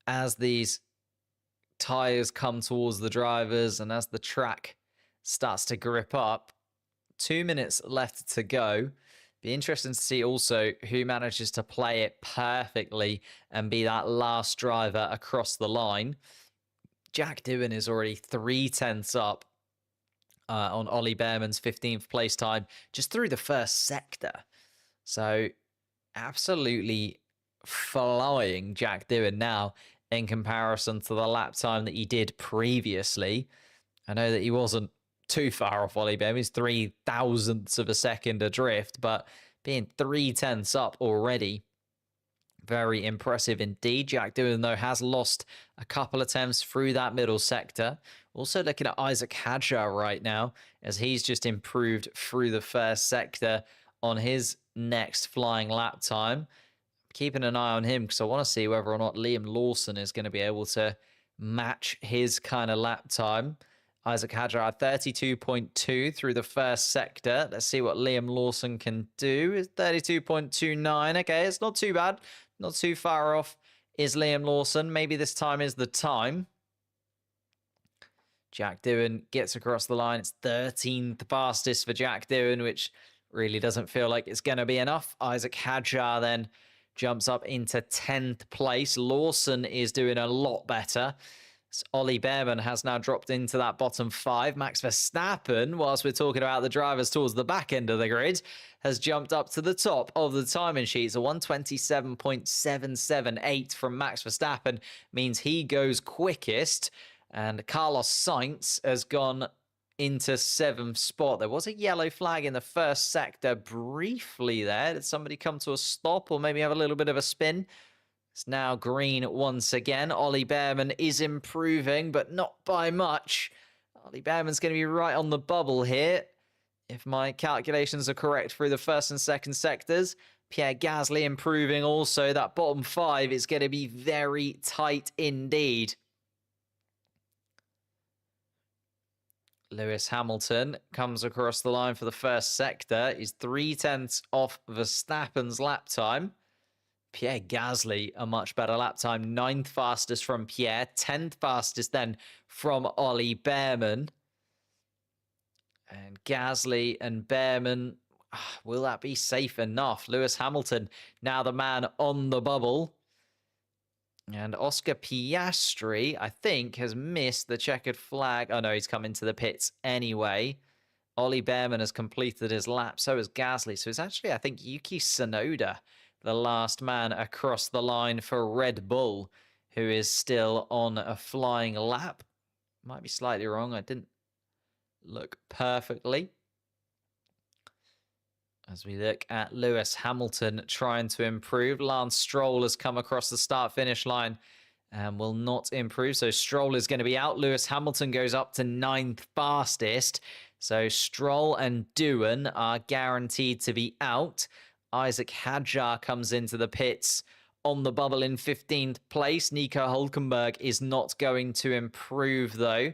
as these tyres come towards the drivers and as the track starts to grip up. 2 minutes left to go. Be interesting to see also who manages to play it perfectly and be that last driver across the line. Jack Doohan is already 3/10 up on Ollie Behrman's 15th place time just through the first sector. So absolutely flying Jack Doohan now in comparison to the lap time that he did previously. I know that he wasn't too far off Ollie Behrman. He's 0.003 of a second adrift, but being 3/10 up already, very impressive indeed. Jack Doohan, though, has lost a couple attempts through that middle sector. Also looking at Isaac Hadjar right now, as he's just improved through the first sector on his next flying lap time. Keeping an eye on him because I want to see whether or not Liam Lawson is going to be able to match his kind of lap time. Isaac Hadjar at 32.2 through the first sector. Let's see what Liam Lawson can do. It's 32.29. Okay, it's not too bad. Not too far off is Liam Lawson. Maybe this time is the time. Jack Doohan gets across the line. It's 13th fastest for Jack Doohan, which really doesn't feel like it's going to be enough. Isaac Hadjar then jumps up into 10th place. Lawson is doing a lot better. So Ollie Behrman has now dropped into that bottom 5. Max Verstappen, whilst we're talking about the drivers towards the back end of the grid, has jumped up to the top of the timing sheets. A 127.778 from Max Verstappen means he goes quickest. And Carlos Sainz has gone into 7th spot. There was a yellow flag in the first sector briefly there. Did somebody come to a stop or maybe have a little bit of a spin? It's now green once again. Ollie Behrman is improving, but not by much. Ollie Behrman's going to be right on the bubble here. If my calculations are correct through the first and second sectors, Pierre Gasly improving also. That bottom 5 is going to be very tight indeed. Lewis Hamilton comes across the line for the first sector. He's 0.3 off Verstappen's lap time. Pierre Gasly, a much better lap time. 9th fastest from Pierre. 10th fastest then from Ollie Behrman. And Gasly and Behrman, will that be safe enough? Lewis Hamilton, now the man on the bubble. And Oscar Piastri, I think, has missed the checkered flag. Oh, no, he's come into the pits anyway. Ollie Behrman has completed his lap. So has Gasly. So it's actually, I think, Yuki Tsunoda, the last man across the line for Red Bull, who is still on a flying lap. Might be slightly wrong. I didn't look perfectly. As we look at Lewis Hamilton trying to improve, Lance Stroll has come across the start-finish line and will not improve. So Stroll is going to be out. Lewis Hamilton goes up to 9th fastest. So Stroll and Doohan are guaranteed to be out. Isaac Hadjar comes into the pits on the bubble in 15th place. Nico Hülkenberg is not going to improve, though.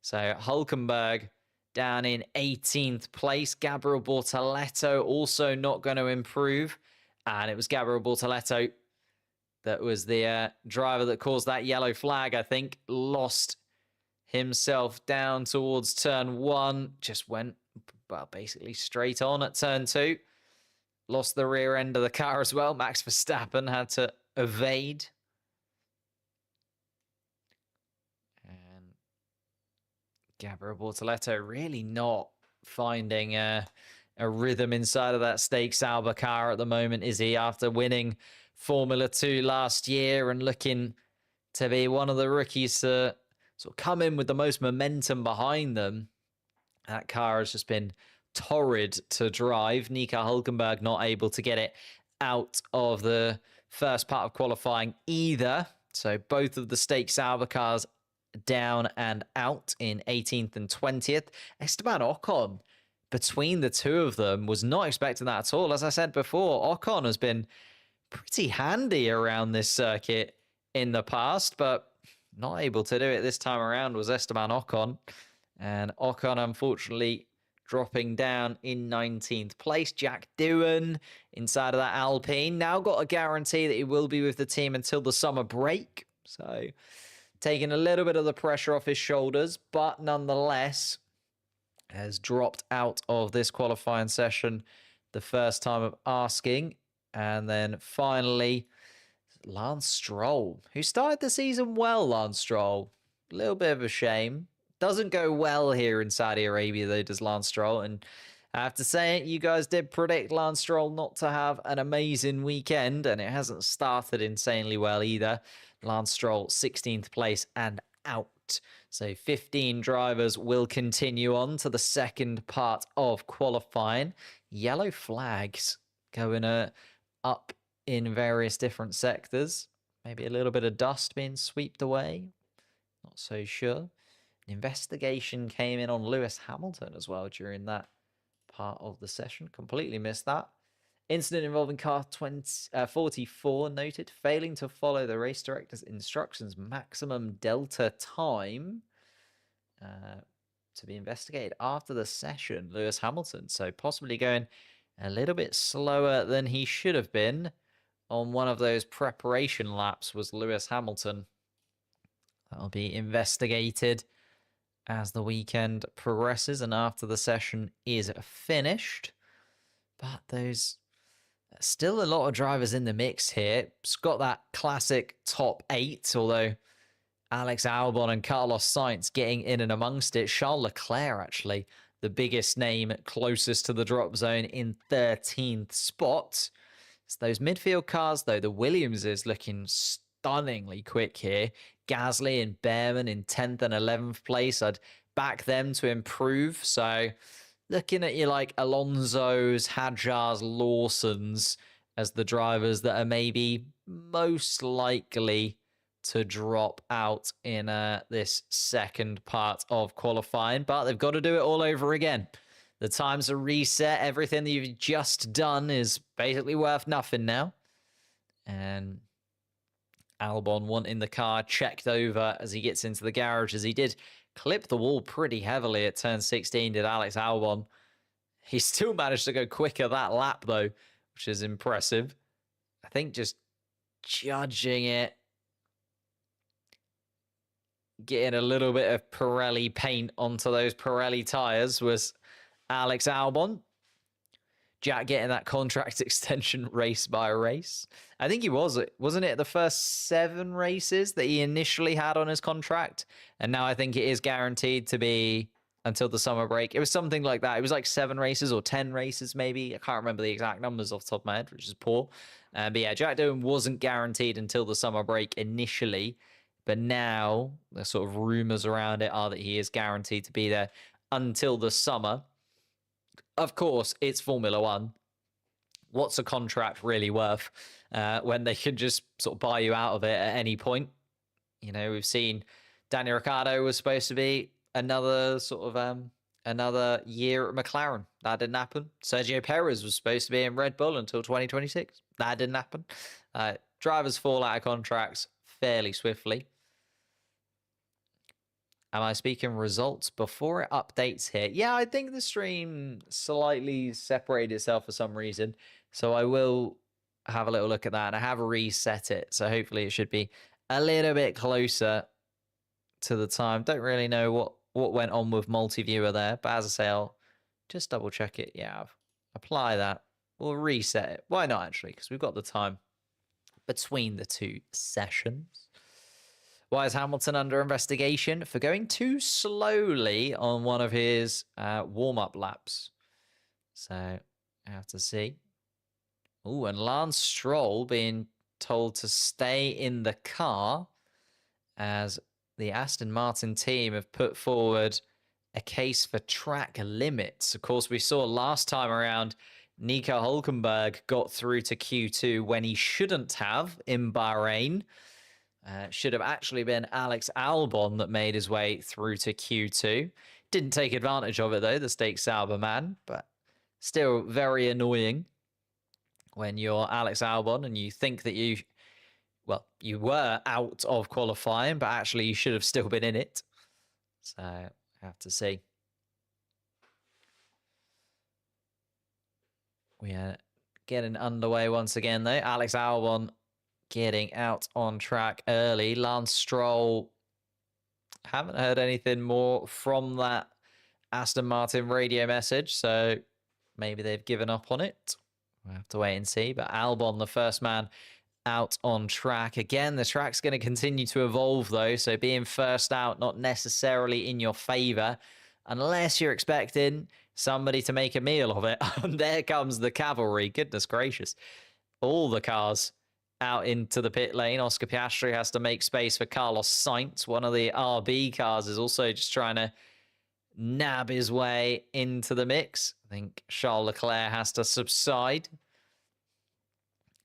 So Hülkenberg down in 18th place. Gabriel Bortoleto also not going to improve. And it was Gabriel Bortoleto that was the driver that caused that yellow flag, I think. Lost himself down towards turn 1. Just went, well, basically straight on at turn 2. Lost the rear end of the car as well. Max Verstappen had to evade. Gabriel Bortoleto really not finding a rhythm inside of that Stake Sauber car at the moment, is he? After winning Formula 2 last year and looking to be one of the rookies to sort of come in with the most momentum behind them, that car has just been torrid to drive. Nico Hülkenberg not able to get it out of the first part of qualifying either. So both of the Stake Sauber cars down and out in 18th and 20th. Esteban Ocon, between the two of them, was not expecting that at all. As I said before, Ocon has been pretty handy around this circuit in the past, but not able to do it this time around was Esteban Ocon. And Ocon, unfortunately, dropping down in 19th place. Jack Doohan inside of that Alpine. Now got a guarantee that he will be with the team until the summer break. So taking a little bit of the pressure off his shoulders, but nonetheless has dropped out of this qualifying session the first time of asking. And then finally, Lance Stroll, who started the season well, Lance Stroll. A little bit of a shame. Doesn't go well here in Saudi Arabia, though, does Lance Stroll. And I have to say it, you guys did predict Lance Stroll not to have an amazing weekend, and it hasn't started insanely well either. Lance Stroll, 16th place and out. So 15 drivers will continue on to the second part of qualifying. Yellow flags going up in various different sectors. Maybe a little bit of dust being swept away. Not so sure. An investigation came in on Lewis Hamilton as well during that part of the session. Completely missed that. Incident involving car 44 noted, failing to follow the race director's instructions, maximum delta time to be investigated after the session, Lewis Hamilton. So possibly going a little bit slower than he should have been on one of those preparation laps was Lewis Hamilton. That'll be investigated as the weekend progresses and after the session is finished. But those still a lot of drivers in the mix here. It's got that classic top 8, although Alex Albon and Carlos Sainz getting in and amongst it. Charles Leclerc, actually, the biggest name closest to the drop zone in 13th spot. It's those midfield cars, though. The Williams is looking stunningly quick here. Gasly and Behrman in 10th and 11th place. I'd back them to improve. So looking at you like Alonso's, Hadjar's, Lawson's as the drivers that are maybe most likely to drop out in this second part of qualifying, but they've got to do it all over again. The times are reset. Everything that you've just done is basically worth nothing now. And Albon wanting the car checked over as he gets into the garage, as he did clip the wall pretty heavily at turn 16, did Alex Albon. He still managed to go quicker that lap, though, which is impressive. I think just judging it, getting a little bit of Pirelli paint onto those Pirelli tyres was Alex Albon. Jack getting that contract extension race by race. I think he wasn't it the first 7 races that he initially had on his contract? And now I think it is guaranteed to be until the summer break. It was something like that. It was like 7 races or 10 races maybe. I can't remember the exact numbers off the top of my head, which is poor. But yeah, Jack Doohan wasn't guaranteed until the summer break initially. But now the sort of rumors around it are that he is guaranteed to be there until the summer. Of course, it's Formula One. What's a contract really worth when they can just sort of buy you out of it at any point? You know, we've seen Daniel Ricciardo was supposed to be another sort of another year at McLaren. That didn't happen. Sergio Perez was supposed to be in Red Bull until 2026. That didn't happen. Drivers fall out of contracts fairly swiftly. Am I speaking results before it updates here? Yeah, I think the stream slightly separated itself for some reason. So I will have a little look at that. And I have reset it. So hopefully it should be a little bit closer to the time. Don't really know what went on with multi-viewer there. But as I say, I'll just double check it. Yeah, I've apply that. We'll reset it. Why not, actually? Because we've got the time between the 2 sessions. Why is Hamilton under investigation? For going too slowly on one of his warm-up laps. So, I have to see. Oh, and Lance Stroll being told to stay in the car as the Aston Martin team have put forward a case for track limits. Of course, we saw last time around Nico Hülkenberg got through to Q2 when he shouldn't have in Bahrain. Should have actually been Alex Albon that made his way through to Q2. Didn't take advantage of it, though, the Steak Sauber man, but still very annoying when you're Alex Albon and you think that you were out of qualifying, but actually you should have still been in it. So, I have to see. We are getting underway once again, though. Alex Albon getting out on track early. Lance Stroll, haven't heard anything more from that Aston Martin radio message, so maybe they've given up on it. We'll have to wait and see. But Albon, the first man out on track. Again, the track's going to continue to evolve, though, so being first out not necessarily in your favour, unless you're expecting somebody to make a meal of it. And there comes the cavalry. Goodness gracious. All the cars out into the pit lane. Oscar Piastri has to make space for Carlos Sainz. One of the RB cars is also just trying to nab his way into the mix. I think Charles Leclerc has to subside.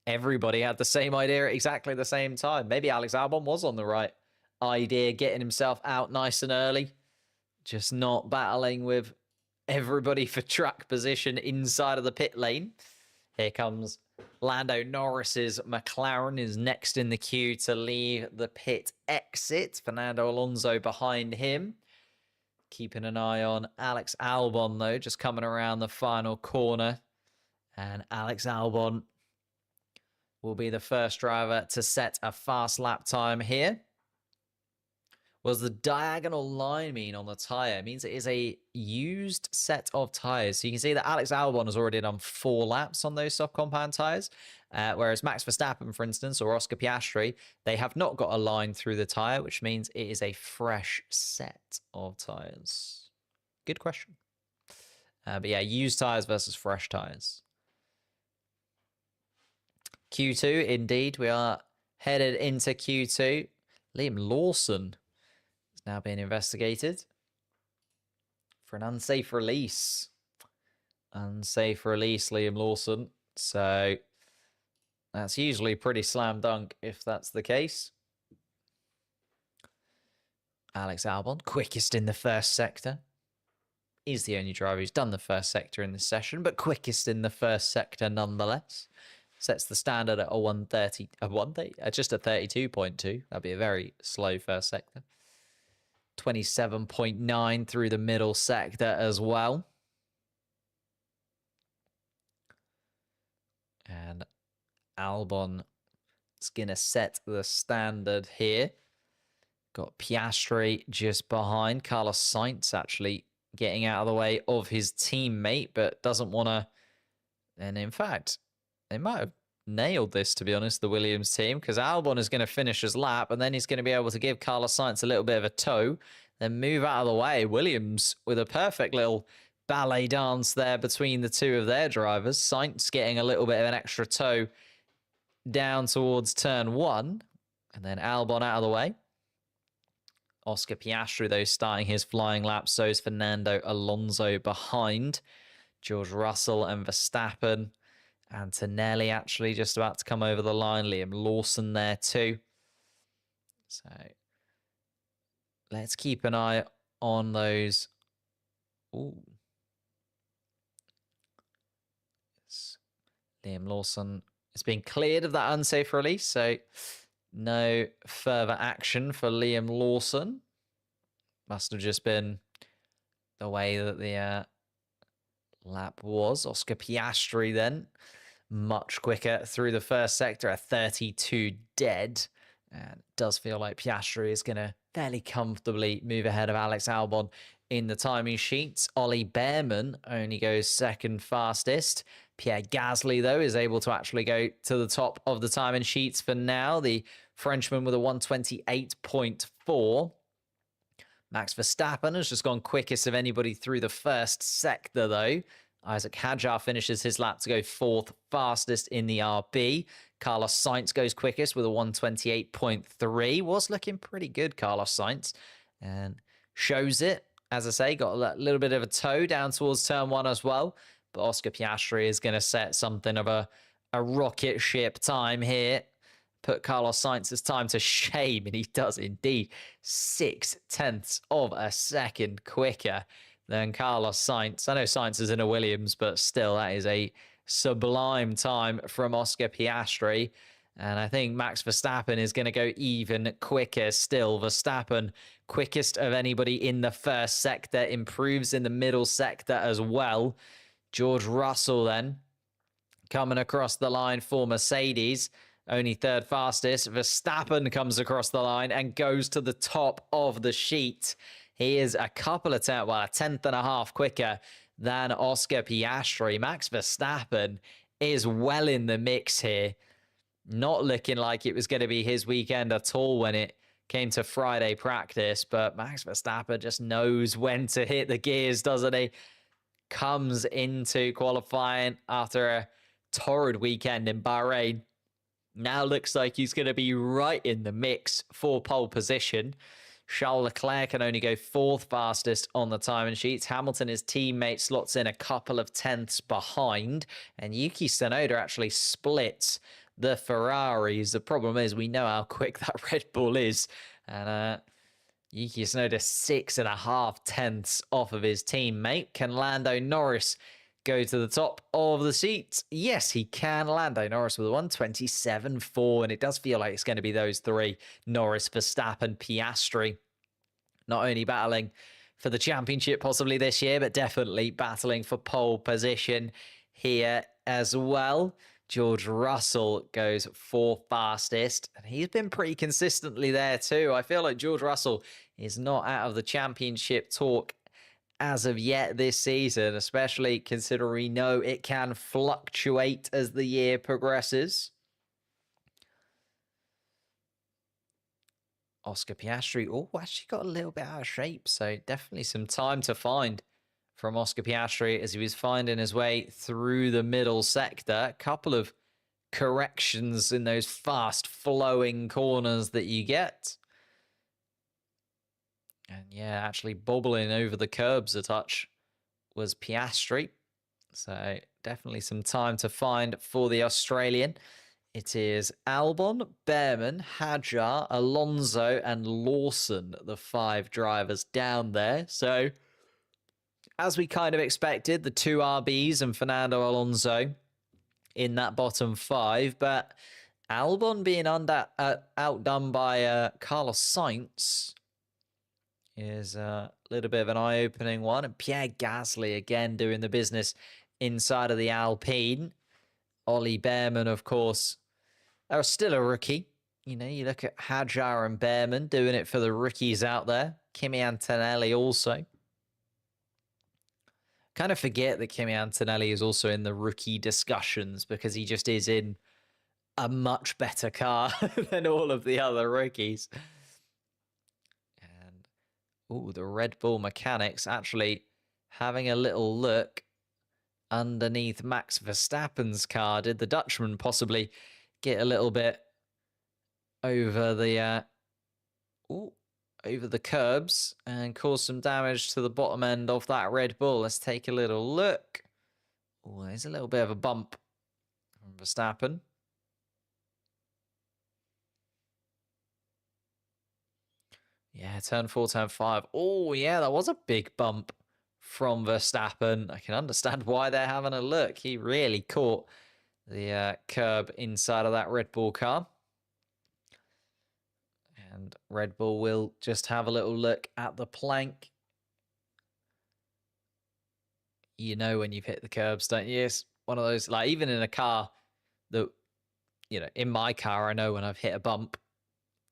Everybody had the same idea at exactly the same time. Maybe Alex Albon was on the right idea, getting himself out nice and early. Just not battling with everybody for track position inside of the pit lane. Here comes Lando Norris's McLaren is next in the queue to leave the pit exit. Fernando Alonso behind him. Keeping an eye on Alex Albon, though, just coming around the final corner. And Alex Albon will be the first driver to set a fast lap time here. What does the diagonal line mean on the tyre? It means it is a used set of tyres. So you can see that Alex Albon has already done 4 laps on those soft compound tyres, whereas Max Verstappen, for instance, or Oscar Piastri, they have not got a line through the tyre, which means it is a fresh set of tyres. Good question. But yeah, used tyres versus fresh tyres. Q2, indeed. We are headed into Q2. Liam Lawson is now being investigated for an unsafe release. Unsafe release, Liam Lawson. So that's usually pretty slam dunk if that's the case. Alex Albon, quickest in the first sector. He's the only driver who's done the first sector in this session, but quickest in the first sector nonetheless. Sets the standard at a 130, just a 32.2. That'd be a very slow first sector. 27.9 through the middle sector as well. And Albon is going to set the standard here. Got Piastri just behind. Carlos Sainz actually getting out of the way of his teammate, but doesn't want to. And in fact, they might have nailed this, to be honest, the Williams team, because Albon is going to finish his lap, and then he's going to be able to give Carlos Sainz a little bit of a tow, then move out of the way. Williams with a perfect little ballet dance there between the two of their drivers. Sainz getting a little bit of an extra tow down towards turn 1, and then Albon out of the way. Oscar Piastri, though, starting his flying lap. So is Fernando Alonso behind. George Russell and Verstappen. Antonelli actually just about to come over the line. Liam Lawson there too. So let's keep an eye on those. Ooh. Liam Lawson has been cleared of that unsafe release, so no further action for Liam Lawson. Must have just been the way that the lap was. Oscar Piastri then, much quicker through the first sector, a 32 dead. And it does feel like Piastri is going to fairly comfortably move ahead of Alex Albon in the timing sheets. Ollie Behrman only goes second fastest. Pierre Gasly, though, is able to actually go to the top of the timing sheets for now. The Frenchman with a 128.4. Max Verstappen has just gone quickest of anybody through the first sector, though. Isaac Hadjar finishes his lap to go fourth fastest in the RB. Carlos Sainz goes quickest with a 128.3. Was looking pretty good, Carlos Sainz. And shows it, as I say, got a little bit of a tow down towards turn 1 as well. But Oscar Piastri is going to set something of a rocket ship time here. Put Carlos Sainz's time to shame, and he does indeed. 0.6 of a second quicker than Carlos Sainz. I know Sainz is in a Williams, but still, that is a sublime time from Oscar Piastri. And I think Max Verstappen is going to go even quicker still. Verstappen, quickest of anybody in the first sector, improves in the middle sector as well. George Russell then coming across the line for Mercedes, only third fastest. Verstappen comes across the line and goes to the top of the sheet. He is a couple of tenths, well, a tenth and a half quicker than Oscar Piastri. Max Verstappen is well in the mix here. Not looking like it was going to be his weekend at all when it came to Friday practice, but Max Verstappen just knows when to hit the gears, doesn't he? Comes into qualifying after a torrid weekend in Bahrain. Now looks like he's going to be right in the mix for pole position. Charles Leclerc can only go fourth fastest on the timing sheets. Hamilton, his teammate, slots in a couple of tenths behind. And Yuki Tsunoda actually splits the Ferraris. The problem is we know how quick that Red Bull is. And Yuki Tsunoda 6.5 tenths off of his teammate. Can Lando Norris go to the top of the seat? Yes, he can. Lando Norris with a 127.4, and it does feel like it's going to be those three, Norris, Verstappen, Piastri, not only battling for the championship possibly this year, but definitely battling for pole position here as well. George Russell goes fourth fastest, and he's been pretty consistently there too. I feel like George Russell is not out of the championship talk as of yet this season, especially considering we know it can fluctuate as the year progresses. Oscar Piastri, actually got a little bit out of shape, so definitely some time to find from Oscar Piastri as he was finding his way through the middle sector. A couple of corrections in those fast-flowing corners that you get. And yeah, actually bobbling over the curbs a touch was Piastri. So definitely some time to find for the Australian It is Albon, Behrman, Hadjar, Alonso, and Lawson, the 5 drivers down there. So, as we kind of expected, the 2 RBs and Fernando Alonso in that bottom 5, but Albon being outdone by Carlos Sainz is a little bit of an eye-opening one. And Pierre Gasly again doing the business inside of the Alpine. Ollie Behrman, of course, are still a rookie. You know, you look at Hadjar and Behrman doing it for the rookies out there. Kimi Antonelli also. Kind of forget that Kimi Antonelli is also in the rookie discussions because he just is in a much better car than all of the other rookies. And, the Red Bull mechanics actually having a little look underneath Max Verstappen's car. Did the Dutchman possibly get a little bit over the over the curbs and cause some damage to the bottom end of that Red Bull? Let's take a little look. Oh, there's a little bit of a bump from Verstappen. Yeah, turn 4, turn 5. Oh, yeah, that was a big bump from Verstappen. I can understand why they're having a look. He really caught the curb inside of that Red Bull car. And Red Bull will just have a little look at the plank. You know when you've hit the curbs, don't you? It's one of those, like, even in a car that, you know, in my car, I know when I've hit a bump,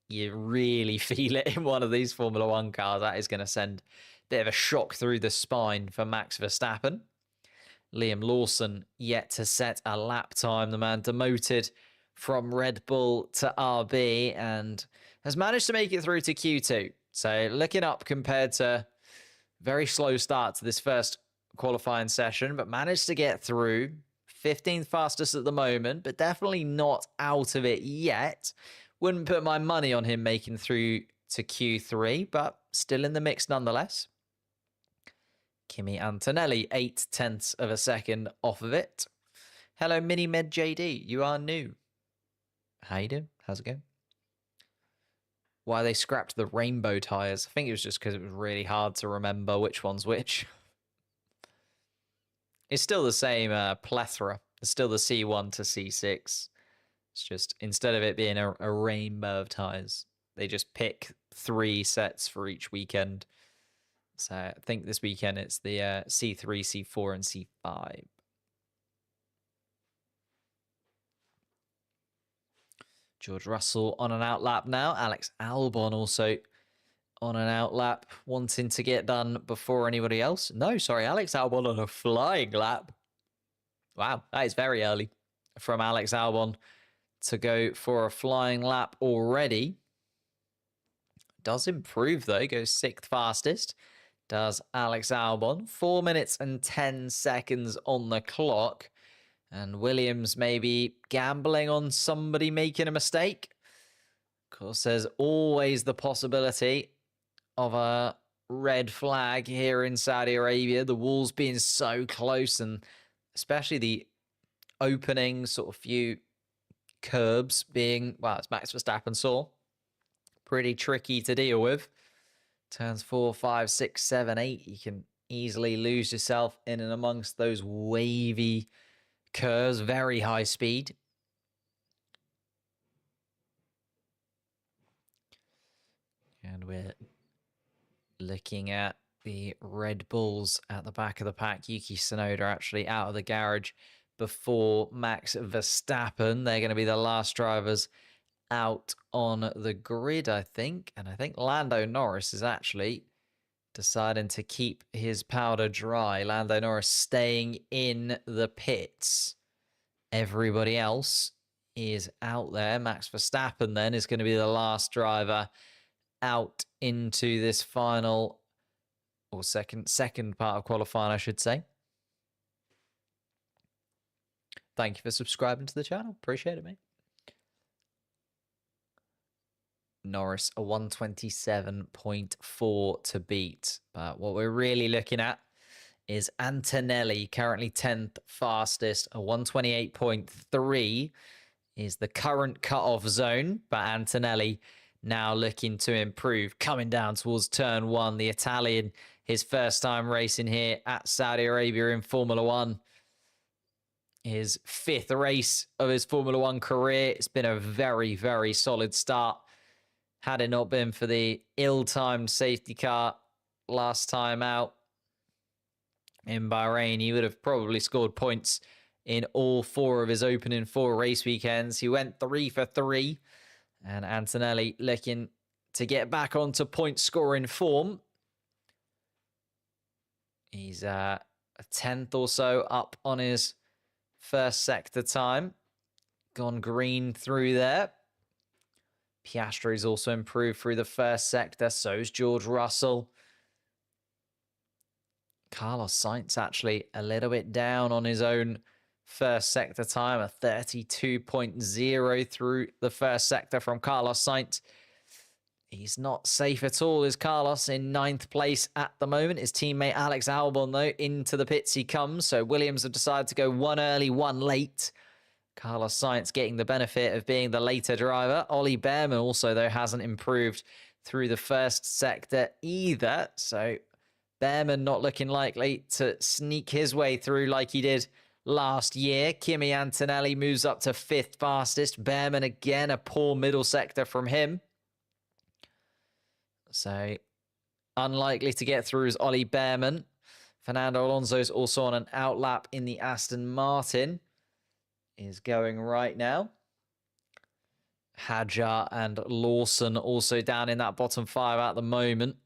you really feel it in one of these Formula One cars. That is going to send a bit of a shock through the spine for Max Verstappen. Liam Lawson yet to set a lap time. The man demoted from Red Bull to RB and has managed to make it through to Q2. So looking up compared to very slow start to this first qualifying session, but managed to get through. 15th fastest at the moment, but definitely not out of it yet. Wouldn't put my money on him making through to Q3, but still in the mix nonetheless. Kimi Antonelli, 0.8 of a second off of it. Hello, Mini Med JD. You are new. How you doing? How's it going? Why they scrapped the rainbow tires? I think it was just because it was really hard to remember which one's which. It's still the same plethora. It's still the C1 to C6. It's just, instead of it being a rainbow of tires, they just pick 3 sets for each weekend. So I think this weekend it's the C3, C4, and C5. George Russell on an outlap now. Alex Albon also on an outlap, wanting to get done before anybody else. No, sorry, Alex Albon on a flying lap. Wow, that is very early from Alex Albon to go for a flying lap already. Does improve though, goes 6th fastest. Does Alex Albon. 4 minutes and 10 seconds on the clock. And Williams maybe gambling on somebody making a mistake. Of course, there's always the possibility of a red flag here in Saudi Arabia. The walls being so close, and especially the opening sort of few curbs being, well, as Max Verstappen saw, pretty tricky to deal with. Turns 4, 5, 6, 7, 8. You can easily lose yourself in and amongst those wavy curves, very high speed. And we're looking at the Red Bulls at the back of the pack. Yuki Tsunoda actually out of the garage before Max Verstappen. They're going to be the last drivers out on the grid, I think. And I think Lando Norris is actually deciding to keep his powder dry. Lando Norris staying in the pits. Everybody else is out there. Max Verstappen then is going to be the last driver out into this final, or second part of qualifying, I should say. Thank you for subscribing to the channel. Appreciate it, mate. Norris, a 127.4 to beat. But what we're really looking at is Antonelli, currently 10th fastest, a 128.3. is the current cut-off zone, but Antonelli now looking to improve. Coming down towards turn 1, the Italian, his first time racing here at Saudi Arabia in Formula 1. His 5th race of his Formula 1 career. It's been a very, very solid start. Had it not been for the ill-timed safety car last time out in Bahrain, he would have probably scored points in all 4 of his opening 4 race weekends. He went 3 for 3. And Antonelli looking to get back onto point scoring form. He's a 10th or so up on his first sector time. Gone green through there. Piastri's also improved through the first sector. So's George Russell. Carlos Sainz actually a little bit down on his own first sector time, a 32.0 through the first sector from Carlos Sainz. He's not safe at all, is Carlos, in 9th place at the moment. His teammate Alex Albon, though, into the pits he comes. So Williams have decided to go 1 early, 1 late. Carlos Sainz getting the benefit of being the later driver. Ollie Behrman also, though, hasn't improved through the first sector either. So Behrman not looking likely to sneak his way through like he did last year. Kimi Antonelli moves up to 5th fastest. Behrman again, a poor middle sector from him. So unlikely to get through is Ollie Behrman. Fernando Alonso's also on an outlap in the Aston Martin. Is going right now. Hadjar and Lawson also down in that bottom 5 at the moment.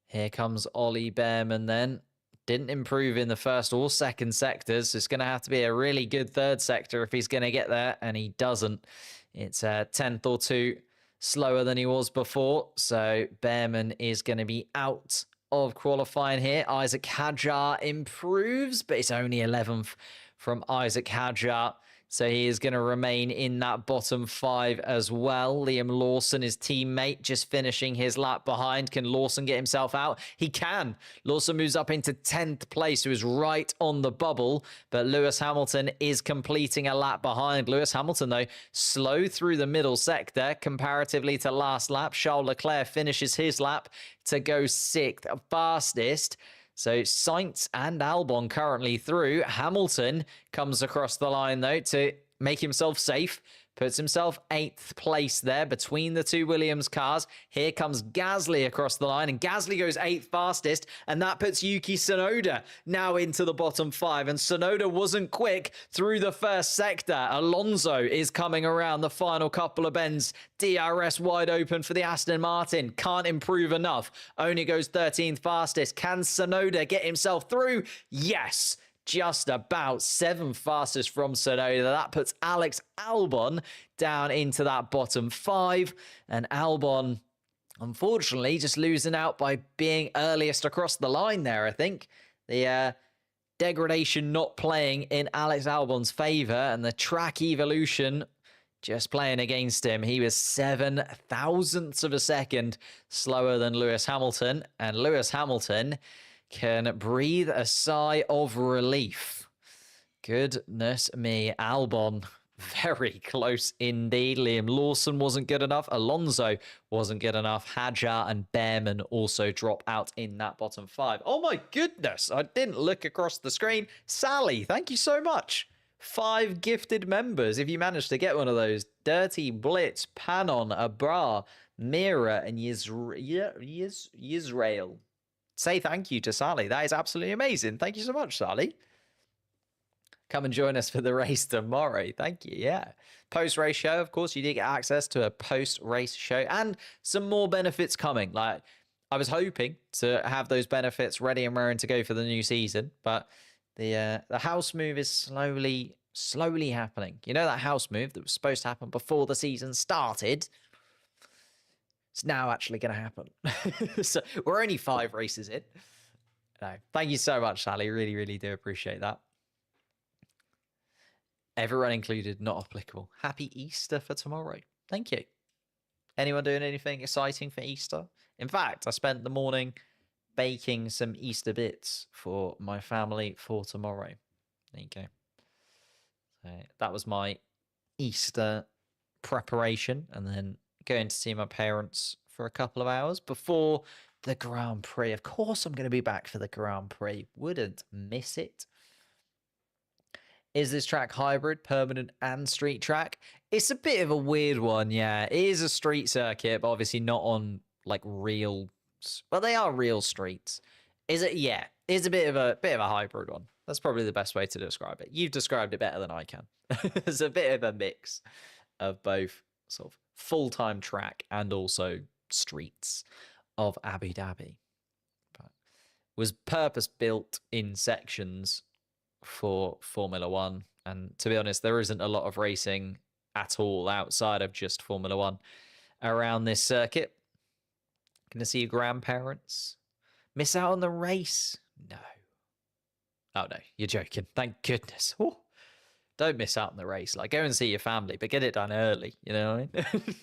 Here comes Ollie Behrman then. Didn't improve in the first or second sectors. It's going to have to be a really good third sector if he's going to get there, and he doesn't. It's a 10th or 2 slower than he was before, so Behrman is going to be out of qualifying here. Isaac Hadjar improves, but it's only 11th from Isaac Hadjar. So he is going to remain in that bottom 5 as well. Liam Lawson, his teammate, just finishing his lap behind. Can Lawson get himself out? He can. Lawson moves up into 10th place, who is right on the bubble. But Lewis Hamilton is completing a lap behind. Lewis Hamilton, though, slow through the middle sector comparatively to last lap. Charles Leclerc finishes his lap to go 6th fastest. So Sainz and Albon currently through. Hamilton comes across the line, though, to make himself safe. Puts himself 8th place there between the 2 Williams cars. Here comes Gasly across the line, and Gasly goes 8th fastest, and that puts Yuki Tsunoda now into the bottom 5. And Tsunoda wasn't quick through the first sector. Alonso is coming around the final couple of bends. DRS wide open for the Aston Martin. Can't improve enough. Only goes 13th fastest. Can Tsunoda get himself through? Yes. Just about 7th fastest from Tsunoda. That puts Alex Albon down into that bottom 5. And Albon, unfortunately, just losing out by being earliest across the line there, I think. The degradation not playing in Alex Albon's favour, and the track evolution just playing against him. He was 7 thousandths of a second slower than Lewis Hamilton. And Lewis Hamilton can breathe a sigh of relief. Goodness me, Albon, very close indeed. Liam Lawson wasn't good enough. Alonso wasn't good enough. Hadjar and Behrman also drop out in that bottom 5. Oh my goodness, I didn't look across the screen. Sally, thank you so much. 5 gifted members, if you managed to get one of those. Dirty Blitz, Panon, Abra, Mira, and Yisrael. Say thank you to Sally. That is absolutely amazing. Thank you so much, Sally. Come and join us for the race tomorrow. Thank you. Yeah. Post-race show, of course, you did get access to a post-race show and some more benefits coming. Like, I was hoping to have those benefits ready and raring to go for the new season, but the house move is slowly happening. You know that house move that was supposed to happen before the season started? It's now actually going to happen. So we're only 5 races in. No, thank you so much, Sally. Really, really do appreciate that. Everyone included, not applicable. Happy Easter for tomorrow. Thank you. Anyone doing anything exciting for Easter? In fact, I spent the morning baking some Easter bits for my family for tomorrow. There you go. So that was my Easter preparation and then going to see my parents for a couple of hours before the Grand Prix. Of course, I'm going to be back for the Grand Prix. Wouldn't miss it. Is this track hybrid, permanent, and street track? It's a bit of a weird one, yeah. It is a street circuit, but obviously not on like real. Well, they are real streets. Is it? Yeah, it's a bit of a hybrid one. That's probably the best way to describe it. You've described it better than I can. It's a bit of a mix of both sort of full-time track and also streets of Abu Dhabi. But was purpose built in sections for Formula One. And to be honest, there isn't a lot of racing at all outside of just Formula One around this circuit. Gonna see your grandparents. Miss out on the race? No. Oh no, you're joking. Thank goodness. Ooh. Don't miss out on the race. Like, go and see your family, but get it done early. You know what I mean?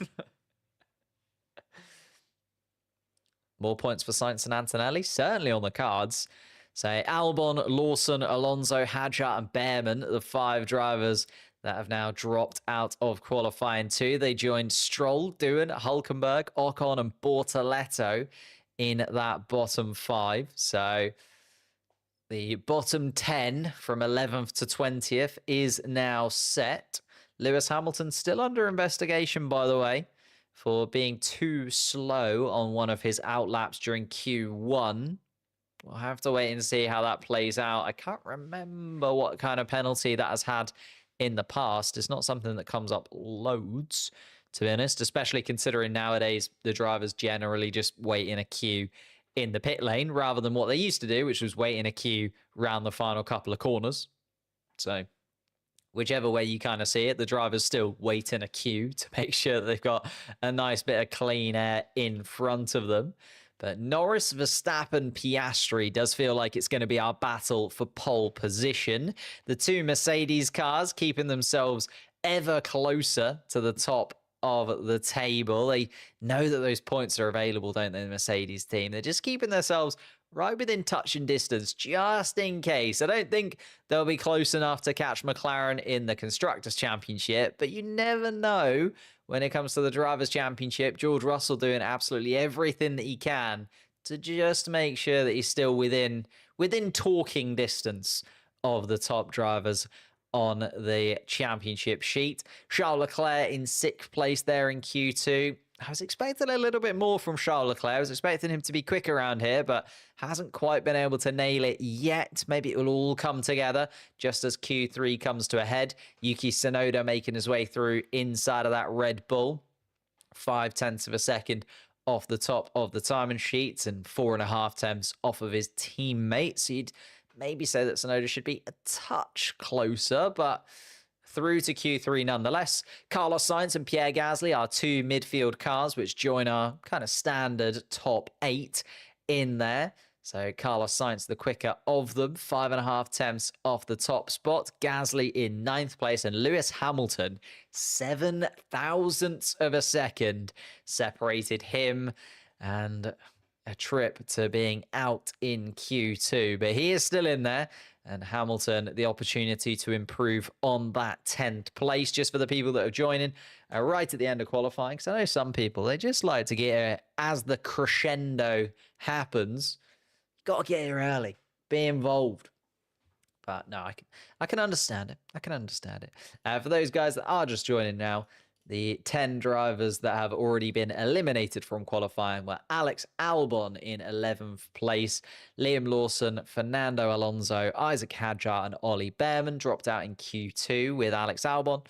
More points for Sainz and Antonelli? Certainly on the cards. So Albon, Lawson, Alonso, Hadjar, and Behrman, the 5 drivers that have now dropped out of qualifying 2. They joined Stroll, Doohan, Hulkenberg, Ocon, and Bortoletto in that bottom 5. So the bottom 10 from 11th to 20th is now set. Lewis Hamilton still under investigation, by the way, for being too slow on one of his outlaps during Q1. We'll have to wait and see how that plays out. I can't remember what kind of penalty that has had in the past. It's not something that comes up loads, to be honest, especially considering nowadays the drivers generally just wait in a queue in the pit lane rather than what they used to do, which was wait in a queue round the final couple of corners. So whichever way you kind of see it, the drivers still wait in a queue to make sure that they've got a nice bit of clean air in front of them. But Norris, Verstappen, Piastri does feel like it's going to be our battle for pole position. The 2 Mercedes cars keeping themselves ever closer to the top of the table. They know that those points are available, don't they, the Mercedes team? They're just keeping themselves right within touch and distance, just in case. I don't think they'll be close enough to catch McLaren in the Constructors' Championship, but you never know when it comes to the Drivers' Championship. George Russell doing absolutely everything that he can to just make sure that he's still within talking distance of the top drivers on the championship sheet. Charles Leclerc in 6th place there in Q2. I was expecting a little bit more from Charles Leclerc. I was expecting him to be quick around here, but hasn't quite been able to nail it yet. Maybe it will all come together just as Q3 comes to a head. Yuki Tsunoda making his way through inside of that Red Bull. 0.5 of a second off the top of the timing sheets and 4.5 tenths off of his teammates. You'd maybe say that Tsunoda should be a touch closer, but through to Q3 nonetheless. Carlos Sainz and Pierre Gasly are 2 midfield cars, which join our kind of standard top 8 in there. So Carlos Sainz, the quicker of them, 5.5 tenths off the top spot. Gasly in 9th place, and Lewis Hamilton, 7 thousandths of a second separated him and a trip to being out in Q2. But he is still in there, and Hamilton the opportunity to improve on that 10th place. Just for the people that are joining right at the end of qualifying, because I know some people, they just like to get here as the crescendo happens. Got to get here early, be involved. But no, I can understand it. I can understand it. For those guys that are just joining now, the 10 drivers that have already been eliminated from qualifying were Alex Albon in 11th place, Liam Lawson, Fernando Alonso, Isaac Hadjar, and Ollie Behrman dropped out in Q2 with Alex Albon.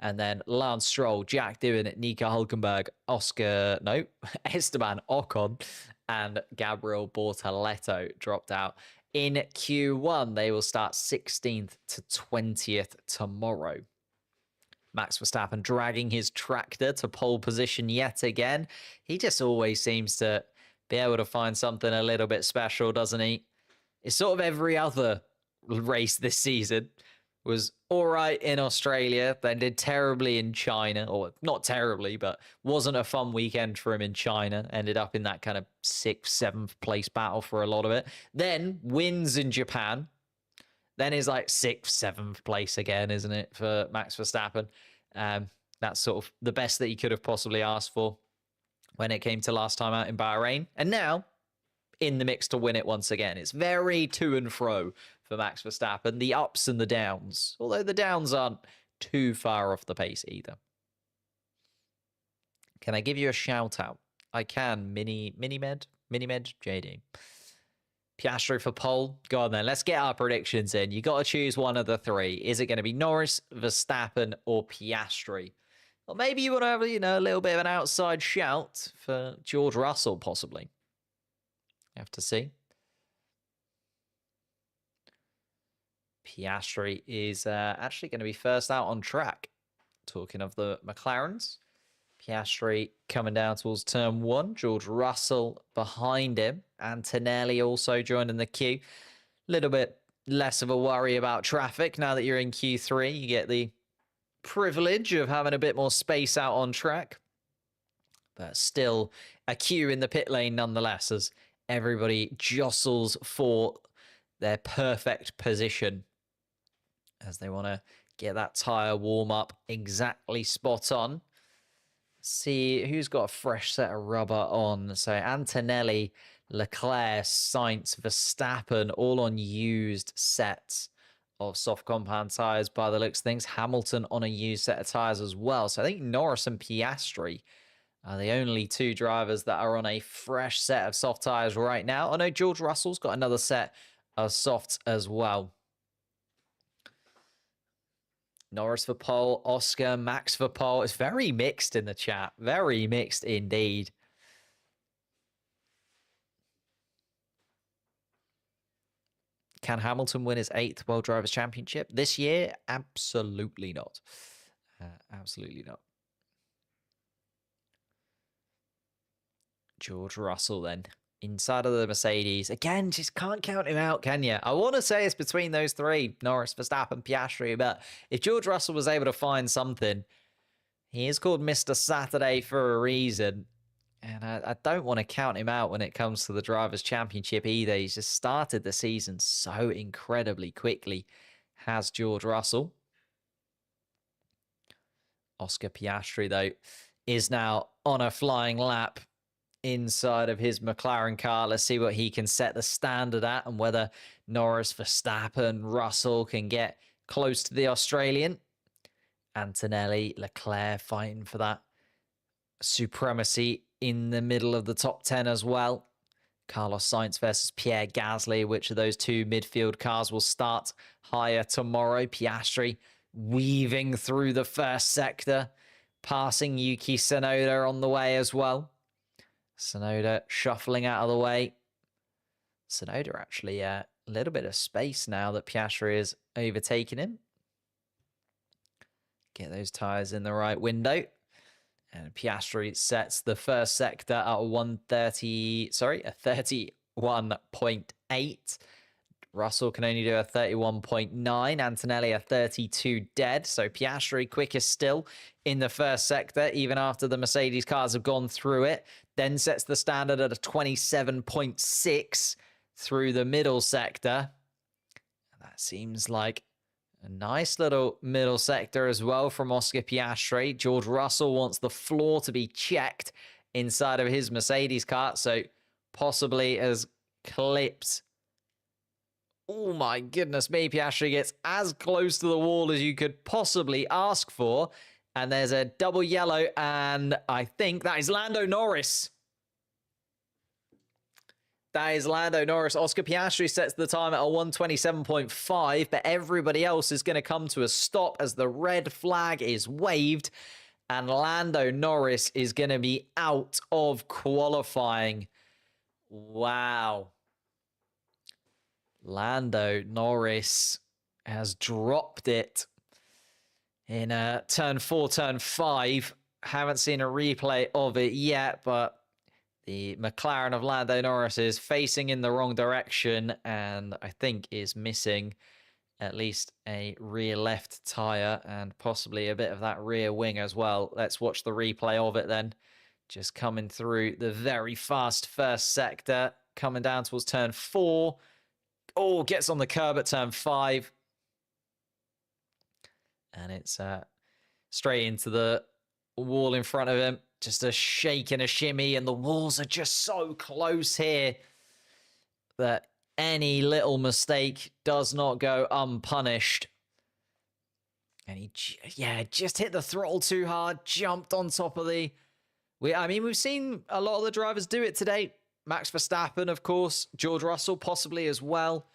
And then Lance Stroll, Jack Doohan, Nico Hulkenberg, Esteban Ocon, and Gabriel Bortoletto dropped out in Q1. They will start 16th to 20th tomorrow. Max Verstappen dragging his tractor to pole position yet again. He just always seems to be able to find something a little bit special, doesn't he? It's sort of every other race this season. Was all right in Australia, then did terribly in China, or not terribly, but wasn't a fun weekend for him in China. Ended up in that kind of 6th, 7th place battle for a lot of it. Then wins in Japan. Then is like 6th, 7th place again, isn't it, for Max Verstappen? That's sort of the best that he could have possibly asked for when it came to last time out in Bahrain. And now in the mix to win it once again. It's very to and fro for Max Verstappen, the ups and the downs, although the downs aren't too far off the pace either. Can I give you a shout out? I can. Minimed JD. Piastri for pole. Go on then. Let's get our predictions in. You got to choose one of the three. Is it going to be Norris, Verstappen, or Piastri? Or maybe you want to have, a little bit of an outside shout for George Russell, possibly. You have to see. Piastri is actually going to be first out on track. Talking of the McLarens. Piastri coming down towards turn 1. George Russell behind him. Antonelli also joining the queue. A little bit less of a worry about traffic now that you're in Q3. You get the privilege of having a bit more space out on track. But still a queue in the pit lane nonetheless, as everybody jostles for their perfect position as they want to get that tyre warm up exactly spot on. See who's got a fresh set of rubber on. So Antonelli, Leclerc, Sainz, Verstappen, all on used sets of soft compound tyres by the looks of things. Hamilton on a used set of tyres as well. So I think Norris and Piastri are the only two drivers that are on a fresh set of soft tyres right now. I know George Russell's got another set of softs as well. Norris for pole, Oscar, Max for pole. It's very mixed in the chat. Very mixed indeed. Can Hamilton win his 8th World Drivers' Championship this year? Absolutely not. Absolutely not. George Russell then. Inside of the Mercedes. Again, just can't count him out, can you? I want to say it's between those three, Norris, Verstappen, Piastri, but if George Russell was able to find something, he is called Mr. Saturday for a reason. And I don't want to count him out when it comes to the Drivers' Championship either. He's just started the season so incredibly quickly, has George Russell. Oscar Piastri, though, is now on a flying lap inside of his McLaren car. Let's see what he can set the standard at and whether Norris, Verstappen, Russell can get close to the Australian. Antonelli, Leclerc fighting for that supremacy in the middle of the top 10 as well. Carlos Sainz versus Pierre Gasly. Which of those two midfield cars will start higher tomorrow? Piastri weaving through the first sector, passing Yuki Tsunoda on the way as well. Tsunoda shuffling out of the way. Tsunoda actually a little bit of space now that Piastri is overtaking him. Get those tyres in the right window. And Piastri sets the first sector at a 31.8. Russell can only do a 31.9. Antonelli a 32 dead. So Piastri quickest still in the first sector, even after the Mercedes cars have gone through it. Then sets the standard at a 27.6 through the middle sector. That seems like a nice little middle sector as well from Oscar Piastri. George Russell wants the floor to be checked inside of his Mercedes car. So possibly has clipped. Oh my goodness me. Piastri gets as close to the wall as you could possibly ask for. And there's a double yellow, and I think that is Lando Norris. That is Lando Norris. Oscar Piastri sets the time at a 1:27.5, but everybody else is going to come to a stop as the red flag is waved, and Lando Norris is going to be out of qualifying. Wow. Lando Norris has dropped it in turn 4, turn 5. Haven't seen a replay of it yet, but the McLaren of Lando Norris is facing in the wrong direction and I think is missing at least a rear left tyre and possibly a bit of that rear wing as well. Let's watch the replay of it then. Just coming through the very fast first sector, coming down towards turn 4. Oh, gets on the curb at turn 5. And it's straight into the wall in front of him. Just a shake and a shimmy, and the walls are just so close here that any little mistake does not go unpunished. And he, just hit the throttle too hard, jumped on top of the... we've seen a lot of the drivers do it today. Max Verstappen, of course, George Russell possibly as well,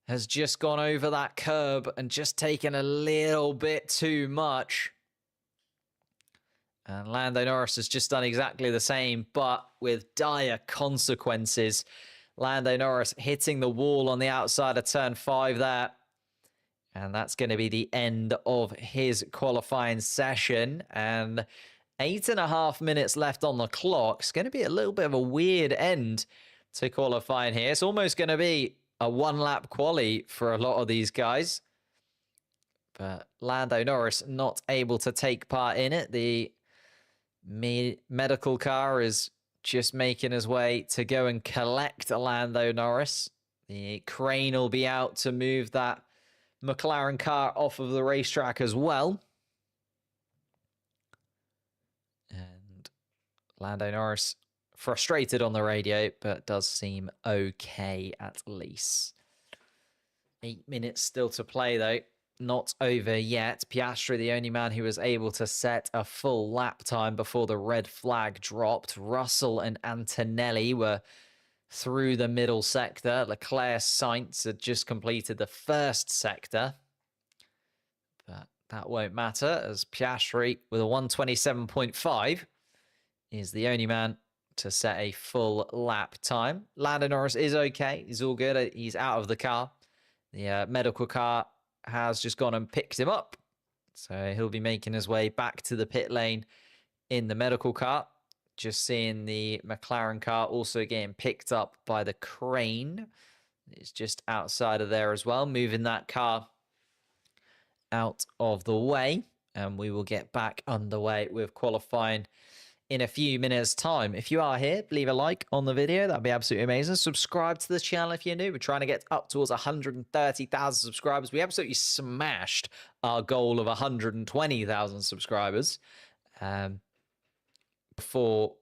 has just gone over that curb and just taken a little bit too much. And Lando Norris has just done exactly the same, but with dire consequences. Lando Norris hitting the wall on the outside of turn 5 there. And that's going to be the end of his qualifying session. And 8.5 minutes left on the clock. It's going to be a little bit of a weird end to qualifying here. It's almost going to be a one-lap quali for a lot of these guys. But Lando Norris not able to take part in it. The medical car is just making his way to go and collect Lando Norris. The crane will be out to move that McLaren car off of the racetrack as well. And Lando Norris frustrated on the radio, but does seem okay at least. 8 minutes still to play, though. Not over yet. Piastri, the only man who was able to set a full lap time before the red flag dropped. Russell and Antonelli were through the middle sector. Leclerc, Sainz had just completed the first sector. But that won't matter, as Piastri, with a 1:27.5, is the only man to set a full lap time. Lando Norris is okay. He's all good. He's out of the car. The medical car has just gone and picked him up. So he'll be making his way back to the pit lane in the medical car. Just seeing the McLaren car also getting picked up by the crane. It's just outside of there as well, moving that car out of the way. And we will get back underway with qualifying in a few minutes' time. If you are here, leave a like on the video. That'd be absolutely amazing. Subscribe to the channel if you're new. We're trying to get up towards 130,000 subscribers. We absolutely smashed our goal of 120,000 subscribers before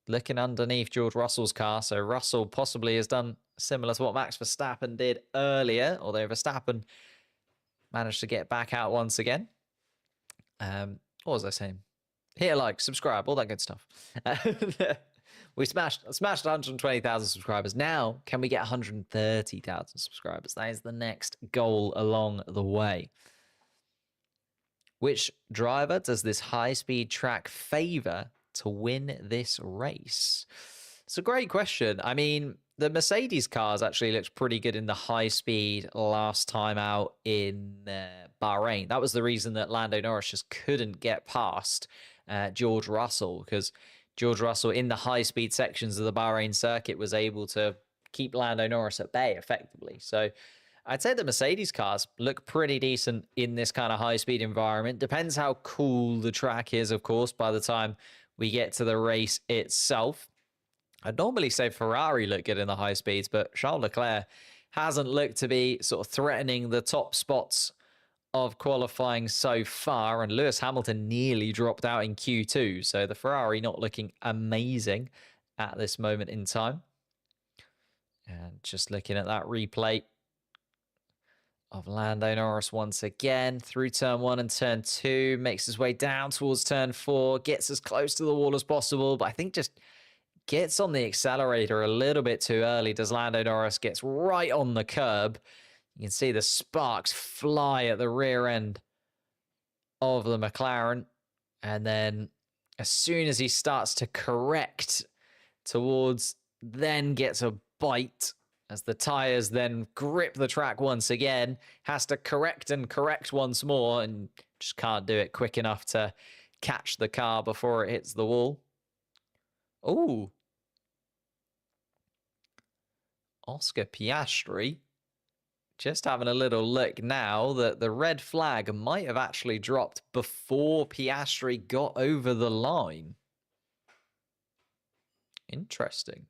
looking underneath George Russell's car. So Russell possibly has done similar to what Max Verstappen did earlier, although Verstappen managed to get back out once again. What was I saying? Hit a like, subscribe, all that good stuff. We smashed 120,000 subscribers. Now, can we get 130,000 subscribers? That is the next goal along the way. Which driver does this high-speed track favor to win this race? It's a great question. I mean, the Mercedes cars actually looked pretty good in the high speed last time out in Bahrain. That was the reason that Lando Norris just couldn't get past George Russell, because George Russell in the high speed sections of the Bahrain circuit was able to keep Lando Norris at bay effectively. So I'd say the Mercedes cars look pretty decent in this kind of high speed environment. Depends how cool the track is, of course, by the time we get to the race itself. I'd normally say Ferrari look good in the high speeds, but Charles Leclerc hasn't looked to be sort of threatening the top spots of qualifying so far, and Lewis Hamilton nearly dropped out in Q2, so the Ferrari not looking amazing at this moment in time. And just looking at that replay of Lando Norris once again through turn 1 and turn 2, makes his way down towards turn 4, gets as close to the wall as possible, but I think just gets on the accelerator a little bit too early. Does Lando Norris, gets right on the curb. You can see the sparks fly at the rear end of the McLaren. And then as soon as he starts to correct towards, then gets a bite as the tires then grip the track once again, has to correct and correct once more and just can't do it quick enough to catch the car before it hits the wall. Ooh. Oscar Piastri. Just having a little look now that the red flag might have actually dropped before Piastri got over the line. Interesting.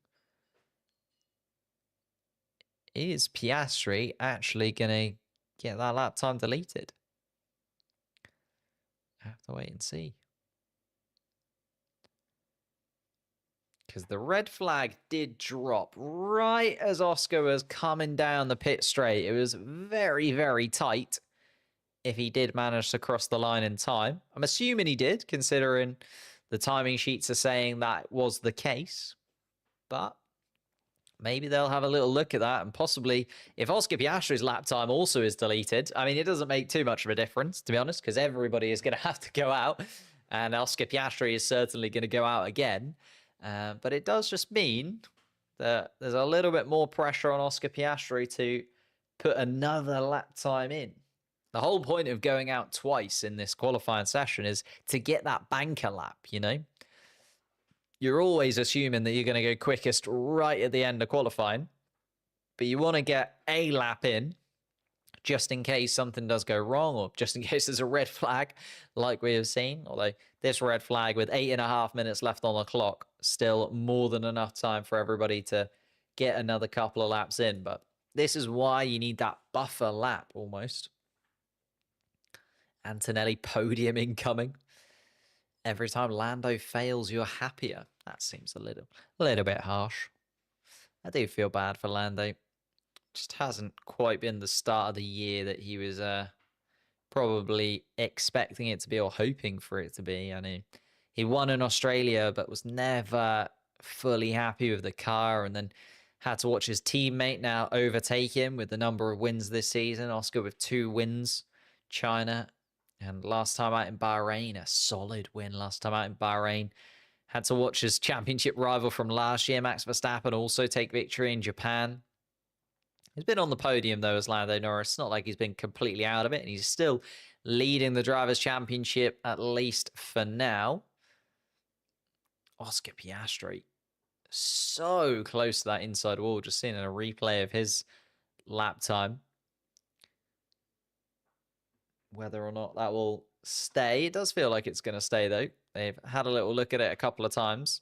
Is Piastri actually going to get that lap time deleted? I have to wait and see. Because the red flag did drop right as Oscar was coming down the pit straight. It was very, very tight if he did manage to cross the line in time. I'm assuming he did, considering the timing sheets are saying that was the case. But maybe they'll have a little look at that, and possibly if Oscar Piastri's lap time also is deleted, I mean, it doesn't make too much of a difference, to be honest, because everybody is going to have to go out, and Oscar Piastri is certainly going to go out again. But it does just mean that there's a little bit more pressure on Oscar Piastri to put another lap time in. The whole point of going out twice in this qualifying session is to get that banker lap, you know? You're always assuming that you're going to go quickest right at the end of qualifying, but you want to get a lap in just in case something does go wrong, or just in case there's a red flag like we have seen. Although this red flag with 8.5 minutes left on the clock, still more than enough time for everybody to get another couple of laps in. But this is why you need that buffer lap almost. Antonelli podium incoming. Every time Lando fails, you're happier. That seems a little bit harsh. I do feel bad for Lando. Just hasn't quite been the start of the year that he was probably expecting it to be, or hoping for it to be. I know he won in Australia, but was never fully happy with the car, and then had to watch his teammate now overtake him with the number of wins this season. Oscar with 2 wins, China, and last time out in Bahrain, a solid win last time out in Bahrain. Had to watch his championship rival from last year, Max Verstappen, also take victory in Japan. He's been on the podium, though, as Lando Norris. It's not like he's been completely out of it, and he's still leading the Drivers' Championship, at least for now. Oscar Piastri, so close to that inside wall. Just seeing a replay of his lap time. Whether or not that will stay. It does feel like it's going to stay, though. They've had a little look at it a couple of times.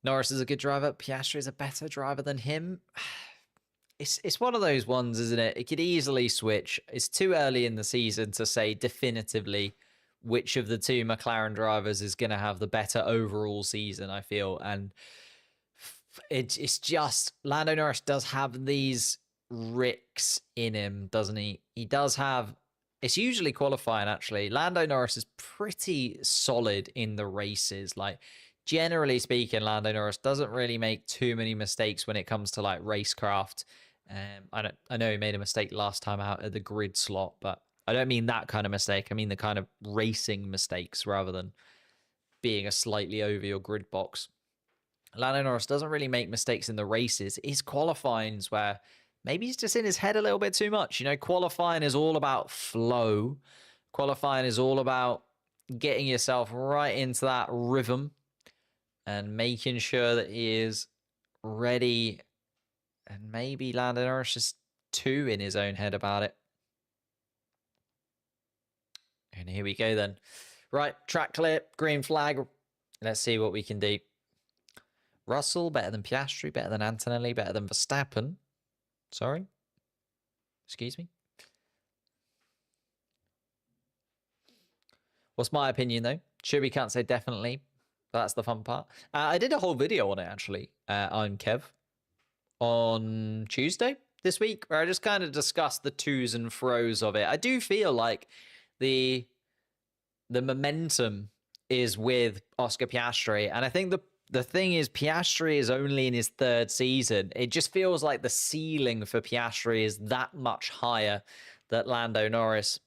Norris is a good driver. Piastri is a better driver than him. It's one of those ones, isn't it? It could easily switch. It's too early in the season to say definitively which of the 2 McLaren drivers is going to have the better overall season, I feel. And it's just Lando Norris does have these ricks in him, doesn't he? He does have... It's usually qualifying, actually. Lando Norris is pretty solid in the races. Like, generally speaking, Lando Norris doesn't really make too many mistakes when it comes to like racecraft. I know he made a mistake last time out at the grid slot, but I don't mean that kind of mistake. I mean the kind of racing mistakes rather than being a slightly over your grid box. Lando Norris doesn't really make mistakes in the races. His qualifying's where maybe he's just in his head a little bit too much. You know, qualifying is all about flow. Qualifying is all about getting yourself right into that rhythm and making sure that he is ready. And maybe Lando Norris just too in his own head about it. And here we go then. Right, track clear, green flag. Let's see what we can do. Russell, better than Piastri, better than Antonelli, better than Verstappen. Sorry. Excuse me. What's my opinion, though? Sure, we can't say definitely. That's the fun part. I did a whole video on it, actually. I'm Kev. On Tuesday this week, where I just kind of discussed the to's and fro's of it. I do feel like the momentum is with Oscar Piastri. And I think the thing is, Piastri is only in his 3rd season. It just feels like the ceiling for Piastri is that much higher than Lando Norris.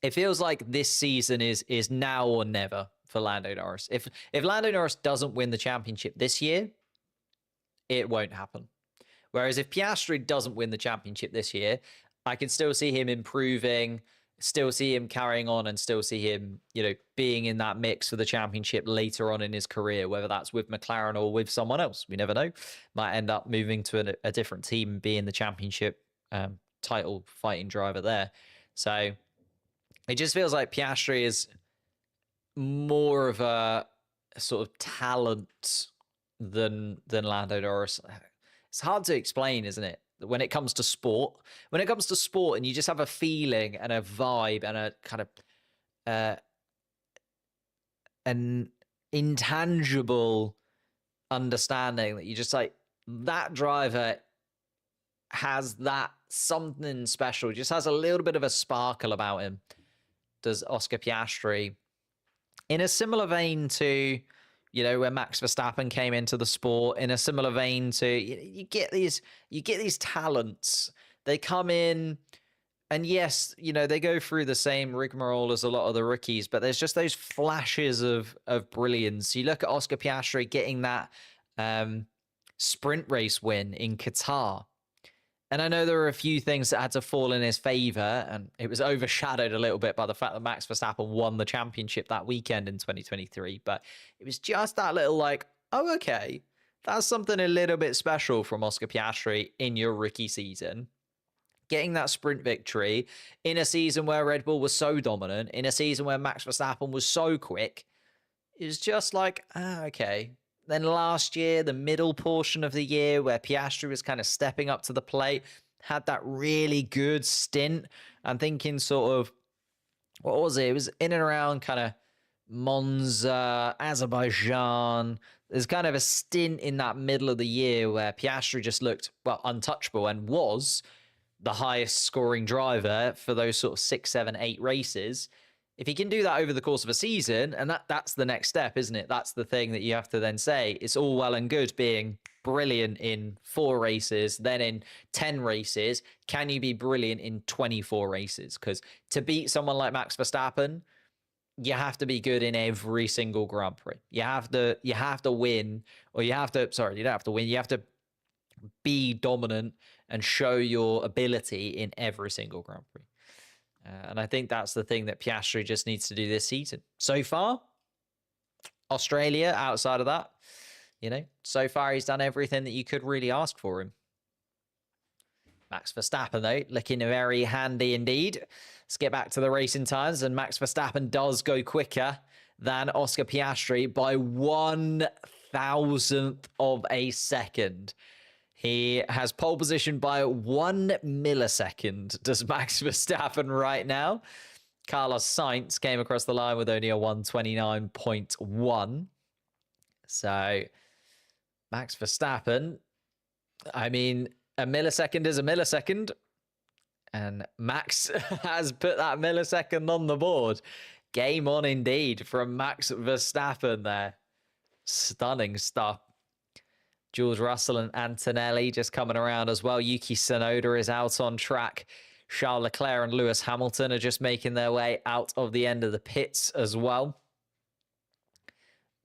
It feels like this season is now or never for Lando Norris. If Lando Norris doesn't win the championship this year, it won't happen. Whereas if Piastri doesn't win the championship this year, I can still see him improving, still see him carrying on, and still see him, you know, being in that mix for the championship later on in his career, whether that's with McLaren or with someone else. We never know. Might end up moving to a different team and being the championship title fighting driver there. So it just feels like Piastri is more of a sort of talent than Lando Norris. It's hard to explain, isn't it? when it comes to sport. When it comes to sport, and you just have a feeling and a vibe and a kind of an intangible understanding that you just like, that driver has that something special, just has a little bit of a sparkle about him, does Oscar Piastri. In a similar vein to, you know, when Max Verstappen came into the sport, in a similar vein to, you get these talents. They come in, and yes, you know, they go through the same rigmarole as a lot of the rookies, but there's just those flashes of brilliance. You look at Oscar Piastri getting that sprint race win in Qatar. And I know there were a few things that had to fall in his favor, and it was overshadowed a little bit by the fact that Max Verstappen won the championship that weekend in 2023. But it was just that little like, oh, okay, that's something a little bit special from Oscar Piastri in your rookie season. Getting that sprint victory in a season where Red Bull was so dominant, in a season where Max Verstappen was so quick, is just like, okay. Then last year, the middle portion of the year where Piastri was kind of stepping up to the plate, had that really good stint. I'm thinking sort of, what was it? It was in and around kind of Monza, Azerbaijan. There's kind of a stint in that middle of the year where Piastri just looked, well, untouchable, and was the highest scoring driver for those sort of 6, 7, 8 races. If he can do that over the course of a season, and that's the next step, isn't it? That's the thing that you have to then say. It's all well and good being brilliant in 4 races, then in 10 races. Can you be brilliant in 24 races? Because to beat someone like Max Verstappen, you have to be good in every single Grand Prix. You have to win, or you don't have to win. You have to be dominant and show your ability in every single Grand Prix. And I think that's the thing that Piastri just needs to do this season. So far, Australia, outside of that, you know, so far he's done everything that you could really ask for him. Max Verstappen, though, looking very handy indeed. Let's get back to the racing times. And Max Verstappen does go quicker than Oscar Piastri by 1,000th of a second. He has pole position by 1 millisecond, does Max Verstappen right now. Carlos Sainz came across the line with only a 129.1. So Max Verstappen, I mean, a millisecond is a millisecond. And Max has put that millisecond on the board. Game on indeed from Max Verstappen there. Stunning stuff. George Russell and Antonelli just coming around as well. Yuki Tsunoda is out on track. Charles Leclerc and Lewis Hamilton are just making their way out of the end of the pits as well.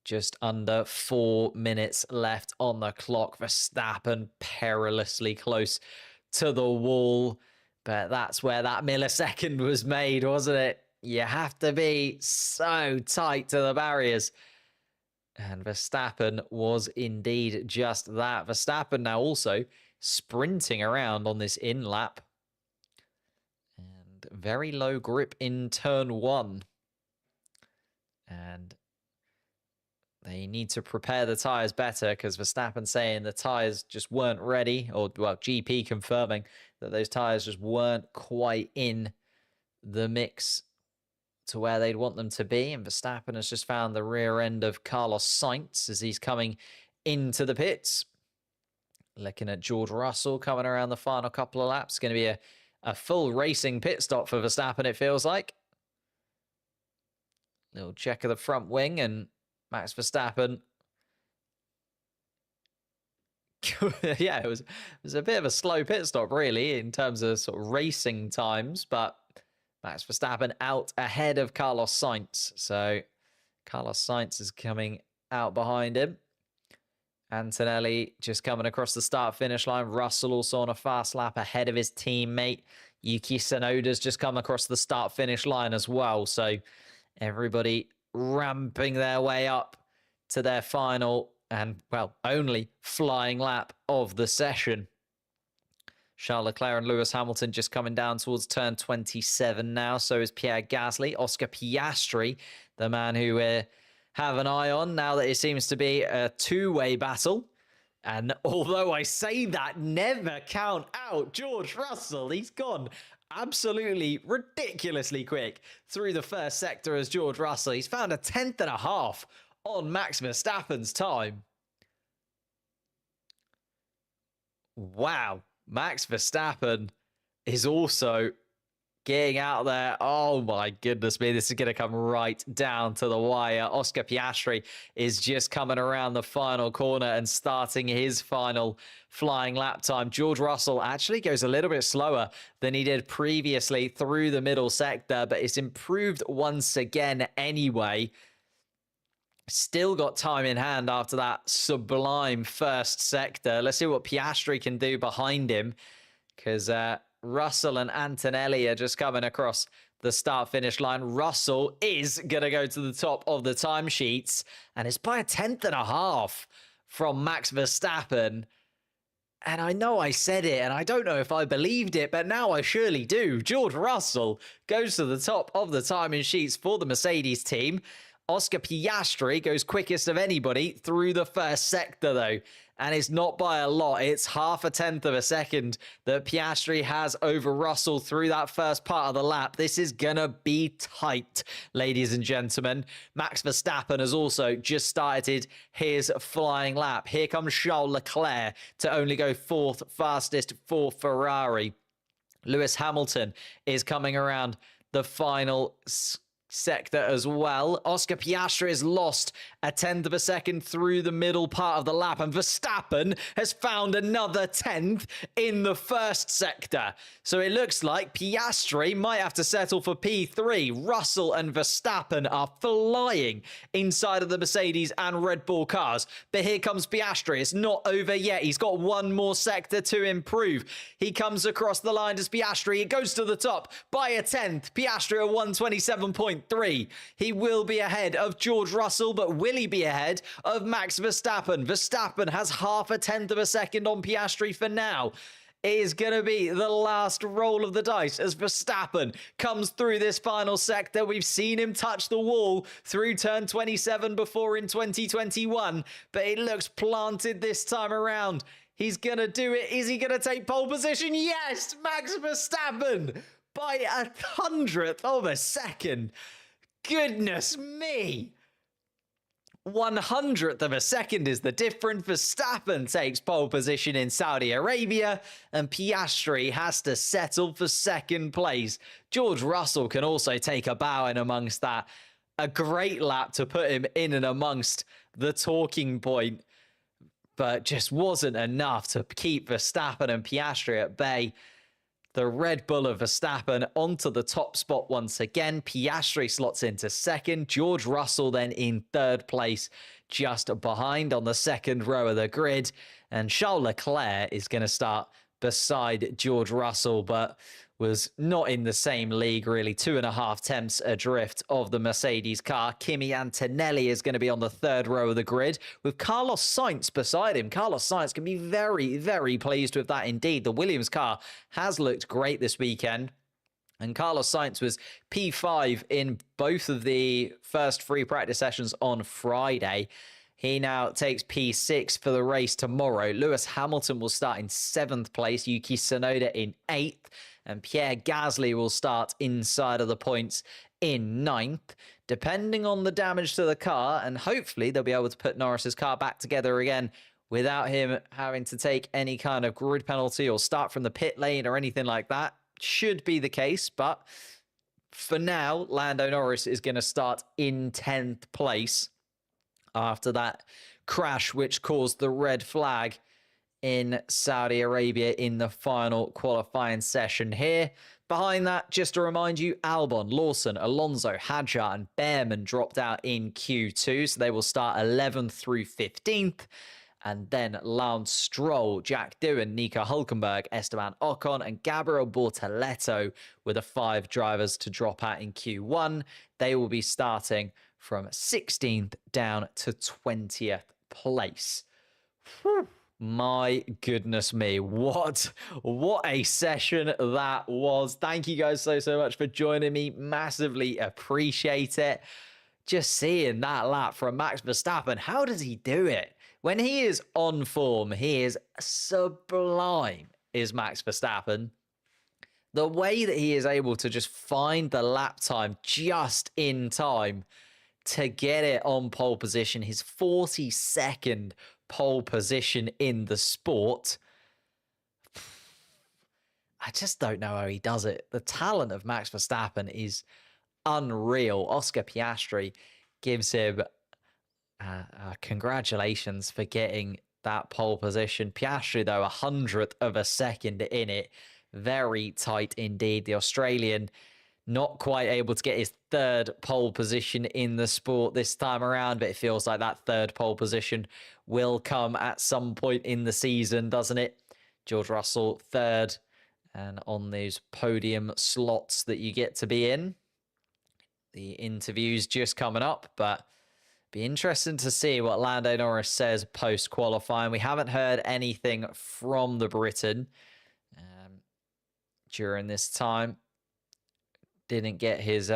Just under 4 minutes left on the clock. Verstappen perilously close to the wall. But that's where that millisecond was made, wasn't it? You have to be so tight to the barriers. And Verstappen was indeed just that. Verstappen now also sprinting around on this in lap. And very low grip in turn 1. And they need to prepare the tyres better, because Verstappen saying the tyres just weren't ready, or, well, GP confirming that those tyres just weren't quite in the mix to where they'd want them to be. And Verstappen has just found the rear end of Carlos Sainz as he's coming into the pits. Looking at George Russell coming around the final couple of laps. Going to be a full racing pit stop for Verstappen, it feels like. Little check of the front wing, and Max Verstappen. Yeah, it was a bit of a slow pit stop, really, in terms of sort of racing times, but Max Verstappen out ahead of Carlos Sainz. So Carlos Sainz is coming out behind him. Antonelli just coming across the start-finish line. Russell also on a fast lap ahead of his teammate. Yuki Tsunoda's just come across the start-finish line as well. So everybody ramping their way up to their final and, well, only flying lap of the session. Charles Leclerc and Lewis Hamilton just coming down towards turn 27 now. So is Pierre Gasly. Oscar Piastri, the man who we have an eye on now that it seems to be a two-way battle And although I say that, never count out George Russell. He's gone absolutely ridiculously quick through the first sector as George Russell. He's found a 10th and a half on Max Verstappen's time. Wow. Max Verstappen is also getting out there. Oh my goodness me, this is going to come right down to the wire. Oscar Piastri is just coming around the final corner and starting his final flying lap time. George Russell actually goes a little bit slower than he did previously through the middle sector, but it's improved once again anyway. Still got time in hand after that sublime first sector. Let's see what Piastri can do behind him, because Russell and Antonelli are just coming across the start-finish line. Russell is going to go to the top of the timesheets, and it's by a 10th and a half from Max Verstappen. And I know I said it, and I don't know if I believed it, but now I surely do. George Russell goes to the top of the timing sheets for the Mercedes team. Oscar Piastri goes quickest of anybody through the first sector, though. And it's not by a lot. It's half a tenth of a second that Piastri has over Russell through that first part of the lap. This is going to be tight, ladies and gentlemen. Max Verstappen has also just started his flying lap. Here comes Charles Leclerc to only go fourth fastest for Ferrari. Lewis Hamilton is coming around the final sector as well. Oscar Piastri has lost a 10th of a second through the middle part of the lap, and Verstappen has found another 10th in the first sector. So it looks like Piastri might have to settle for P3. Russell and Verstappen are flying inside of the Mercedes and Red Bull cars. But here comes Piastri. It's not over yet. He's got one more sector to improve. He comes across the line as Piastri. It goes to the top by a 10th. Piastri at 127.3. He will be ahead of George Russell, but will he be ahead of Max Verstappen? Verstappen has half a tenth of a second on Piastri for now. It is going to be the last roll of the dice as Verstappen comes through this final sector. We've seen him touch the wall through turn 27 before in 2021, but it looks planted this time around. He's going to do it. Is he going to take pole position? Yes, Max Verstappen by 100th of a second. Goodness me. 100th of a second is the difference. Verstappen takes pole position in Saudi Arabia, and Piastri has to settle for second place. George Russell can also take a bow in amongst that. A great lap to put him in and amongst the talking point, but just wasn't enough to keep Verstappen and Piastri at bay. The Red Bull of Verstappen onto the top spot once again. Piastri slots into second. George Russell then in third place, just behind on the second row of the grid. And Charles Leclerc is going to start beside George Russell, but was not in the same league, really. 2.5 tenths adrift of the Mercedes car. Kimi Antonelli is going to be on the third row of the grid with Carlos Sainz beside him. Carlos Sainz can be very, very pleased with that indeed. The Williams car has looked great this weekend, and Carlos Sainz was P5 in both of the first free practice sessions on Friday. He now takes P6 for the race tomorrow. Lewis Hamilton will start in 7th place, Yuki Tsunoda in 8th, and Pierre Gasly will start inside of the points in 9th. Depending on the damage to the car, and hopefully they'll be able to put Norris's car back together again without him having to take any kind of grid penalty or start from the pit lane or anything like that. Should be the case, but for now, Lando Norris is going to start in 10th place after that crash which caused the red flag in Saudi Arabia in the final qualifying session here. Behind that, just to remind you, Albon, Lawson, Alonso, Hadjar and Behrman dropped out in Q2, so they will start 11th through 15th. And then Lance Stroll, Jack Doohan, Nico Hulkenberg, Esteban Ocon and Gabriel Bortoleto were the 5 drivers to drop out in Q1. They will be starting from 16th down to 20th place. Whew. My goodness me, what a session that was. Thank you guys so much for joining me. Massively appreciate it. Just seeing that lap from Max Verstappen, how does he do it? When he is on form, he is sublime, is Max Verstappen. The way that he is able to just find the lap time just in time to get it on pole position, his 42nd pole position in the sport. I just don't know how he does it. The talent of Max Verstappen is unreal. Oscar Piastri gives him congratulations for getting that pole position. Piastri, though, 100th of a second in it. Very tight indeed. The Australian not quite able to get his third pole position in the sport this time around, but it feels like that third pole position will come at some point in the season, doesn't it? George Russell, third, and on those podium slots that you get to be in. The interview's just coming up, but be interesting to see what Lando Norris says post-qualifying. We haven't heard anything from the Briton during this time. Didn't get his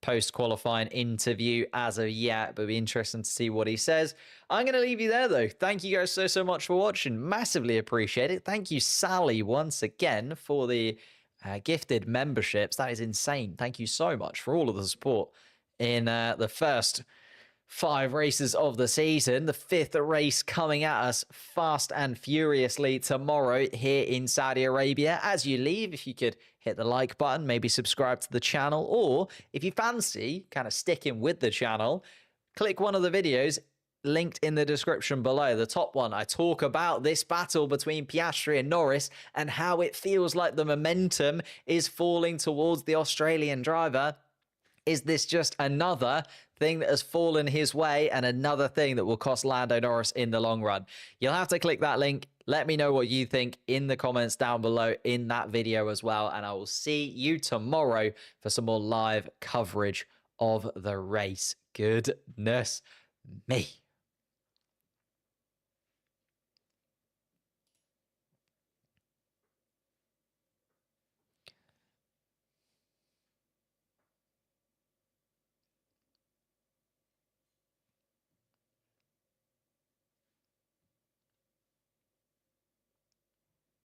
post-qualifying interview as of yet, but it'll be interesting to see what he says. I'm going to leave you there, though. Thank you guys so much for watching. Massively appreciate it. Thank you, Sally, once again for the gifted memberships. That is insane. Thank you so much for all of the support in the first 5 races of the season. The 5th race coming at us fast and furiously tomorrow here in Saudi Arabia. As you leave, if you could hit the like button, maybe subscribe to the channel, or if you fancy kind of sticking with the channel, click one of the videos linked in the description below. The top one, I talk about this battle between Piastri and Norris and how it feels like the momentum is falling towards the Australian driver. Is this just another thing that has fallen his way and another thing that will cost Lando Norris in the long run? You'll have to click that link. Let me know what you think in the comments down below in that video as well. And I will see you tomorrow for some more live coverage of the race. Goodness me.